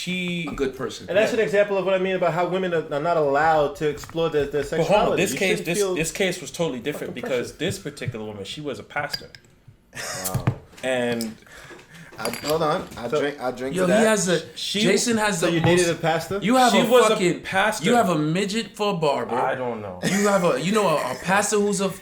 A good person. And that's an example of what I mean about how women are not allowed to explore their sexuality. But hold on, this case was totally different because this particular woman, she was a pastor. Wow. And hold on, I drink. Yo, to that. Jason has So the you most, dated a pastor? You have She a was a fucking pastor. You have a midget for a barber. I don't know. You have a pastor who's a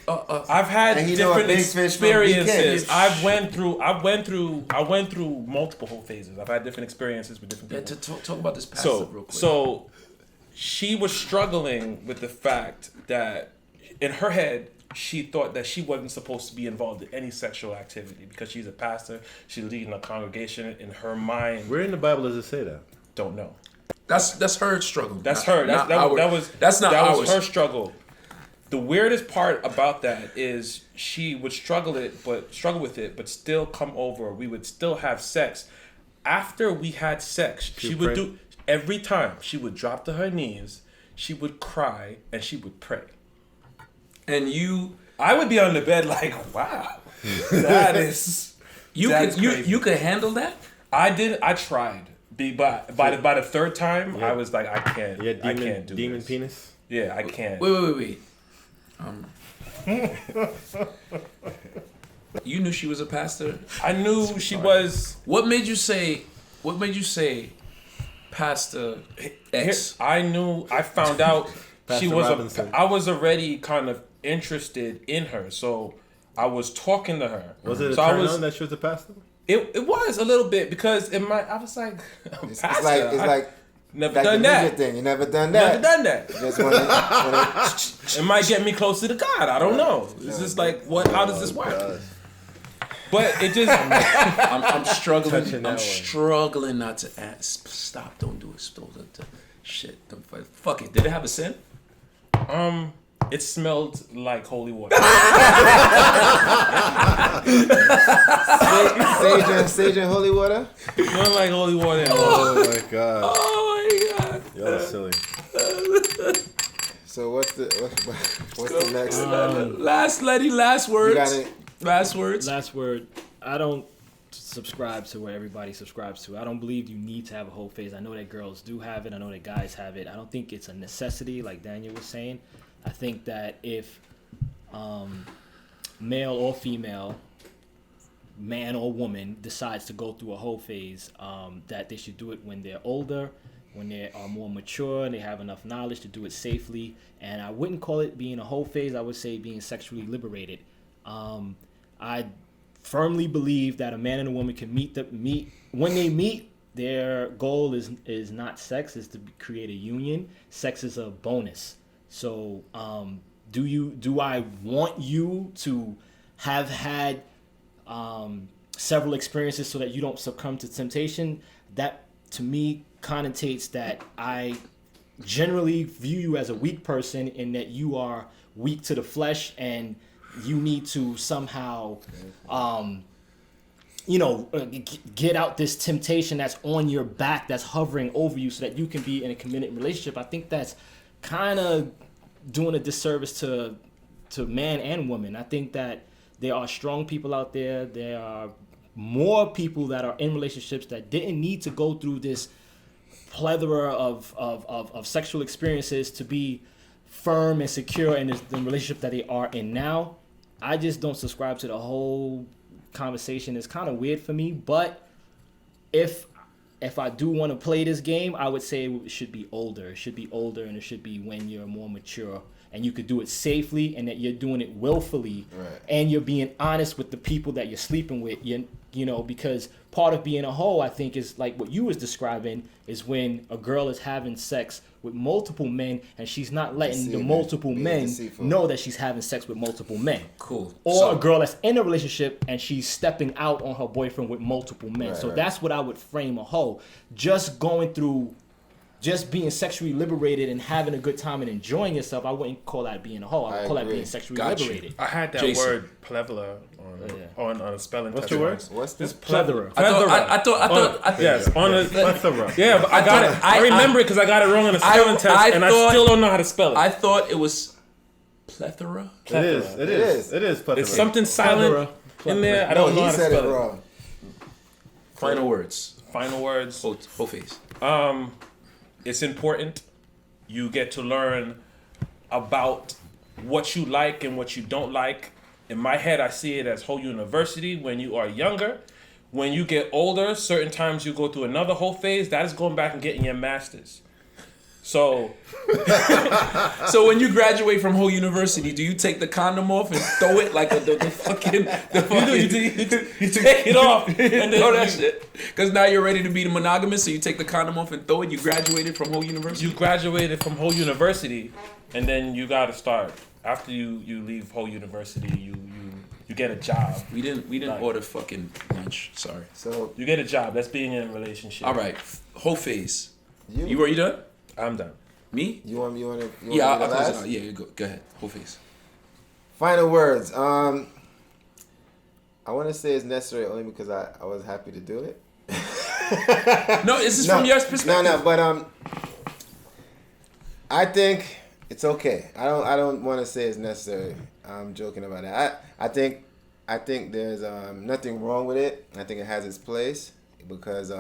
I've had And he know a different big fish from experiences. BK. I went through multiple whole phases. I've had different experiences with different people. to talk about this pastor real quick. So she was struggling with the fact that in her head she thought that she wasn't supposed to be involved in any sexual activity because she's a pastor. She's leading a congregation. In her mind, Where in the Bible does it say that? don't know. That's her struggle. That's her. That was her struggle. The weirdest part about that is she would struggle with it, but still come over. We would still have sex. After we had sex, she would do every time. She would drop to her knees. She would cry and she would pray. And I would be on the bed like, wow, that is. You could handle that. I did. I tried. By the third time, I was like, I can't. Yeah, I can't do demon this. penis. Yeah, I can't. Wait. You knew she was a pastor? I knew she was. What made you say Pastor X? I knew. I found out she was. Robinson. I was already kind of interested in her, so I was talking to her. Was it a so turn on that she was a pastor? It was a little bit because I was like, It's like never like done the that. midget thing. You never done that. Never done that. Just when It might get me closer to God. I don't know. It's just like how does this work? God. But it just I'm struggling. Touching that I'm one. struggling not to ask. Stop! Don't do it. Shit. Fuck it. Did it have a scent? it smelled like holy water. Sage and holy water? Smelled like holy water. Oh my god. Oh my god. Y'all are silly. So what's the next? Last words. You got it. Last words. Last word. I don't subscribe to what everybody subscribes to. I don't believe you need to have a whole phase. I know that girls do have it. I know that guys have it. I don't think it's a necessity, like Daniel was saying. I think that if male or female, man or woman, decides to go through a whole phase, that they should do it when they're older, when they are more mature and they have enough knowledge to do it safely. And I wouldn't call it being a whole phase. I would say being sexually liberated. I firmly believe that a man and a woman can meet when they meet. Their goal is not sex, is to create a union. Sex is a bonus. So do I want you to have had several experiences so that you don't succumb to temptation? That to me connotates that I generally view you as a weak person, in that you are weak to the flesh and you need to somehow get out this temptation that's on your back, that's hovering over you, so that you can be in a committed relationship. I think that's kind of doing a disservice to man and woman. I think that there are strong people out there. There are more people that are in relationships that didn't need to go through this plethora of sexual experiences to be firm and secure in the relationship that they are in now. I just don't subscribe to the whole conversation. It's kind of weird for me, but if I do want to play this game, I would say it should be older. It should be older, and it should be when you're more mature and you could do it safely, and that you're doing it willfully, and you're being honest with the people that you're sleeping with. You know, because part of being a hoe, I think, is like what you was describing, is when a girl is having sex with multiple men and she's not letting the multiple men know that she's having sex with multiple men. Cool. Or a girl that's in a relationship and she's stepping out on her boyfriend with multiple men. So that's what I would frame a hoe. Just going through, just being sexually liberated and having a good time and enjoying yourself, I wouldn't call that being a hoe. I would call that being sexually liberated. I had that word plethora on a spelling test. What's the word? What's this? Plethora. I thought yes, on a plethora. Yeah, but I got it. I remember it because I got it wrong on a spelling test, and I still don't know how to spell it. I thought it was plethora. It is plethora. It's something silent in there. I don't know how to spell it. Wrong. Final words. Whole face. It's important. You get to learn about what you like and what you don't like. In my head, I see it as whole university when you are younger. When you get older, certain times you go through another whole phase. That is going back and getting your master's. So when you graduate from whole university, do you take the condom off and throw it like the fucking you take it off and then throw that shit? Because now you're ready to be the monogamous, so you take the condom off and throw it. You graduated from whole university. You graduated from whole university, and then you got to start. After you leave whole university, you get a job. We didn't order fucking lunch. Sorry. So you get a job. That's being in a relationship. All right. Whole phase. You were you done? I'm done. Me? You want I'll last? close it out. Yeah, you go ahead. Whole face. Final words. I want to say it's necessary only because I was happy to do it. No, this is from your perspective. No, but I think it's okay. I don't want to say it's necessary. I'm joking about that. I think there's nothing wrong with it. I think it has its place because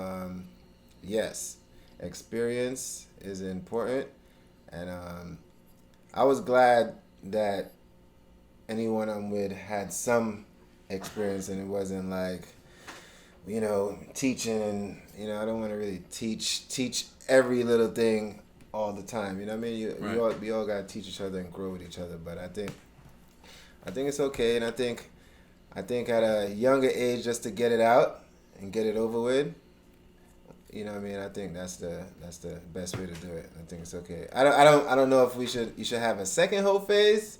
yes, experience is important, and I was glad that anyone I'm with had some experience, and it wasn't like, teaching, and I don't want to really teach every little thing all the time. You know what I mean? We all gotta teach each other and grow with each other. But I think it's okay, and I think at a younger age, just to get it out and get it over with. You know what I mean? I think that's the best way to do it. I think it's okay. I don't know if you should have a second whole phase.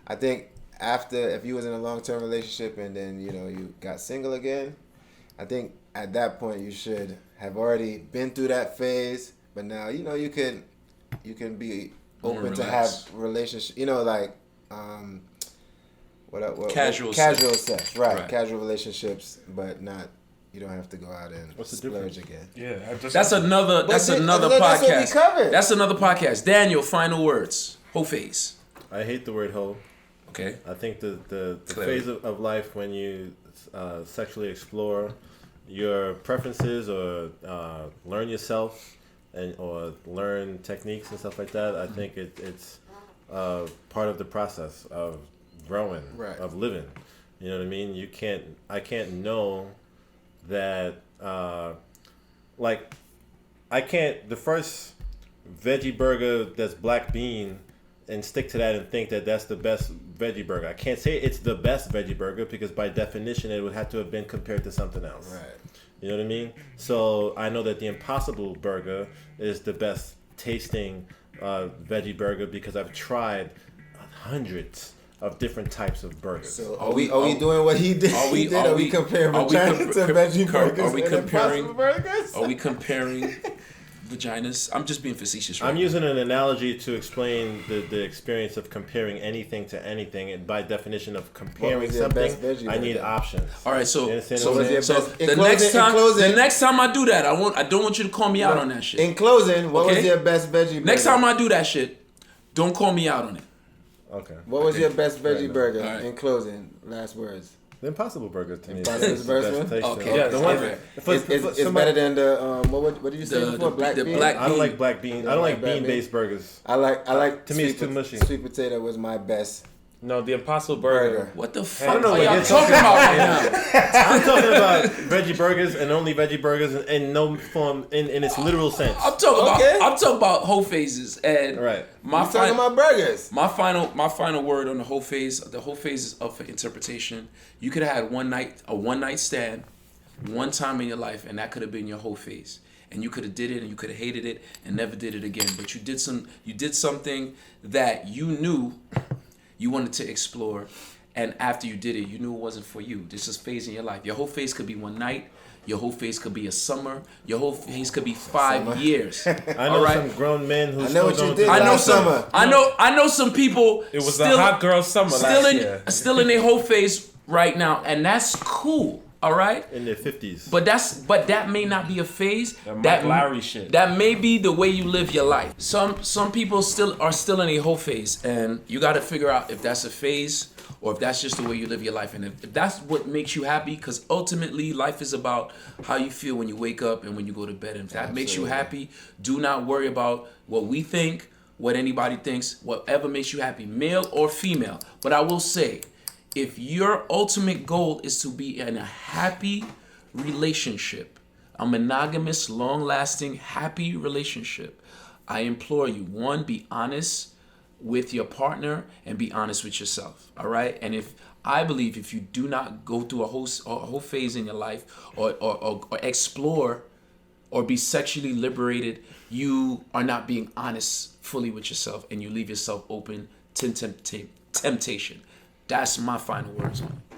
I think if you was in a long-term relationship and then you got single again, I think at that point you should have already been through that phase. But now you can be open to have relationship. Casual sex, right? Casual relationships, but not. You don't have to go out and splurge again. Yeah, that's another podcast. That's what we covered. That's another podcast. Daniel, final words. Whole phase. I hate the word hoe. Okay. I think the phase of life when you sexually explore your preferences or learn yourself or learn techniques and stuff like that. I think it's part of the process of growing, of living. You know what I mean? I can't know that the first veggie burger that's black bean and stick to that and think that that's the best veggie burger. I can't say it's the best veggie burger because by definition it would have to have been compared to something else. Right. You know what I mean? So I know that the Impossible Burger is the best tasting veggie burger because I've tried hundreds of different types of burgers. So are we doing what he did? Are we comparing vaginas to veggie burgers? Are we comparing burgers? Are we comparing vaginas? I'm just being facetious. I'm using an analogy to explain the experience of comparing anything to anything, and by definition of comparing something, I need options. All right, so the next time I do that, I don't want you to call me out on that shit. In closing, what was your best veggie burger? Next time I do that shit, don't call me out on it. Okay. What was your best veggie burger? Right. In closing, last words. The Impossible Burger to me. Impossible Burger. Okay. Yeah, the one. It's better than the what did you say before? Black bean. I don't like black bean. I don't like bean-based burgers. I like. To me, it's too mushy. Sweet potato was my best No, the Impossible Burger. What the I fuck don't know are what y'all you're talking about right now? I'm talking about veggie burgers and only veggie burgers in no form in its literal sense. I'm talking about whole phases and Right. I'm talking about burgers. My final word on the whole phase. The whole phase is up for interpretation. You could have had a one night stand, one time in your life, and that could have been your whole phase. And you could have did it, and you could have hated it, and never did it again. But you did something that you knew you wanted to explore, and after you did it, you knew it wasn't for you. This is phase in your life. Your whole phase could be one night. Your whole phase could be a summer. Your whole phase could be 5 years. I know some grown men who I know what you did I know last some. summer. I know some people. It was a hot girl summer last year. Still in their whole phase right now, and that's cool. All right. in their 50s. But that may not be a phase. That Larry shit. That may be the way you live your life. Some people are still in a whole phase, and you got to figure out if that's a phase or if that's just the way you live your life. And if that's what makes you happy, because ultimately life is about how you feel when you wake up and when you go to bed. And if that makes you happy, do not worry about what we think, what anybody thinks, whatever makes you happy, male or female. But I will say, if your ultimate goal is to be in a happy relationship, a monogamous, long-lasting, happy relationship, I implore you, one, be honest with your partner and be honest with yourself, all right? And I believe if you do not go through a whole phase in your life or explore or be sexually liberated, you are not being honest fully with yourself, and you leave yourself open to temptation. That's my final words on it.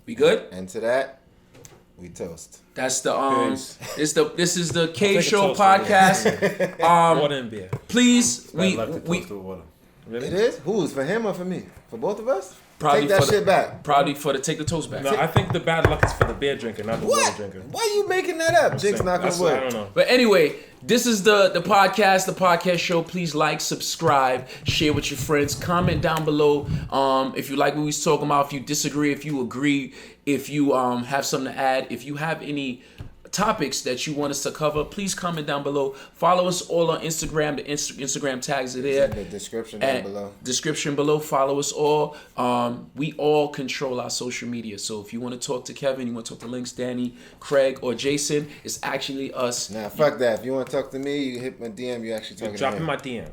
We good? And to that, we toast. That's the Peace. This is the K take a Show toast podcast. Water and beer. Please, Bad luck to we toast with water. Really? It is? Who's? For him or for me? For both of us? Probably Take that for the- shit back. probably for the take the toast back. No, I think the bad luck is for the beer drinker, not the water What? drinker. Why are you making that up? Jake's Saying- knocking that's- wood. I don't know. But anyway, this is the podcast show. Please like, subscribe, share with your friends, comment down below if you like what we was talking about, if you disagree, if you agree, if you have something to add, if you have any topics that you want us to cover, please comment down below. Follow us all on Instagram. The Instagram tags are there. In the description down And below. Description below. Follow us all. We all control our social media. So if you want to talk to Kevin, you want to talk to LYNX, Danny, Craig, or Jason, it's actually us. Nah, fuck that. If you want to talk to me, you hit my DM. You actually talking Drop to in him. my DM.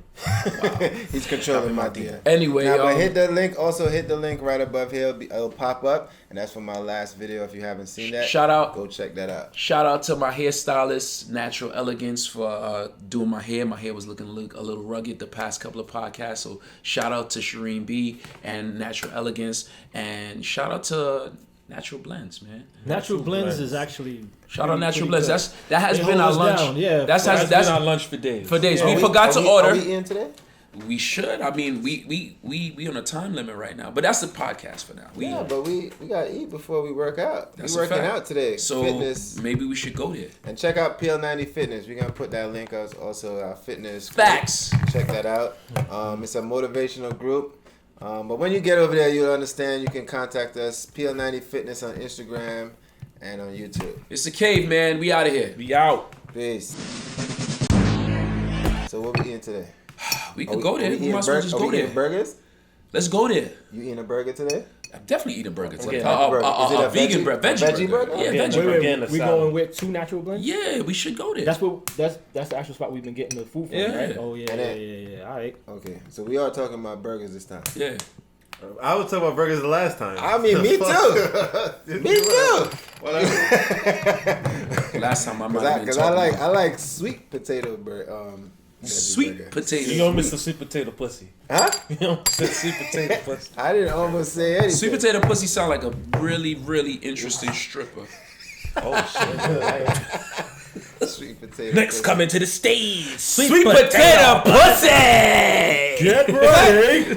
He's controlling my DM. Anyway, Now, but hit the link. Also, hit the link right above here. It'll pop up, and that's for my last video. If you haven't seen that, Shout out. Go check that out. Shout out to my hairstylist, Natural Elegance, for doing my hair. My hair was looking a little rugged the past couple of podcasts. So shout out to Shireen B and Natural Elegance, and shout out to Natural Blends, man. Natural Blends is actually Shout out Natural pretty Blends. good. That has They been hold our us lunch. down, yeah. That's That's been our lunch for days. for days. Yeah. We forgot to order. Are we in today? We should. I mean, we on a time limit right now, but that's the podcast for now. Yeah, but we gotta eat before we work out. That's We a working fact. out today. So Fitness. maybe we should go there. And check out PL90 Fitness. We're gonna put that link out. Also, our fitness. group. Facts. Check that out. It's a motivational group. But when you get over there, you'll understand. You can contact us. PL90 Fitness on Instagram and on YouTube. It's the cave, man. We out of here. We out. Peace. So what we eating today? We could go there. We might as well just Are go we eating there. burgers? Let's go there. You eating a burger today? I definitely eat a burger today. Okay, burger. Is it a vegan veggie- veggie burger? Yeah, Again, veggie burger. again, we the going salad. with 2 natural blends. Yeah, we should go there. That's the actual spot we've been getting the food from, Yeah. right? Oh yeah, And yeah, then- yeah. All right. Okay, so we are talking about burgers this time. Yeah. I was talking about burgers the last time. I mean, me too. Me too. Last time I might have been Because talking I like sweet potato burger. sweet burger. potato. You don't miss the sweet potato pussy. Huh? You don't miss the sweet potato pussy. I didn't almost say anything. Sweet potato pussy sound like a really, really interesting stripper. Oh shit. Sweet potato. Next pussy. coming to the stage. Sweet potato pussy. Get ready.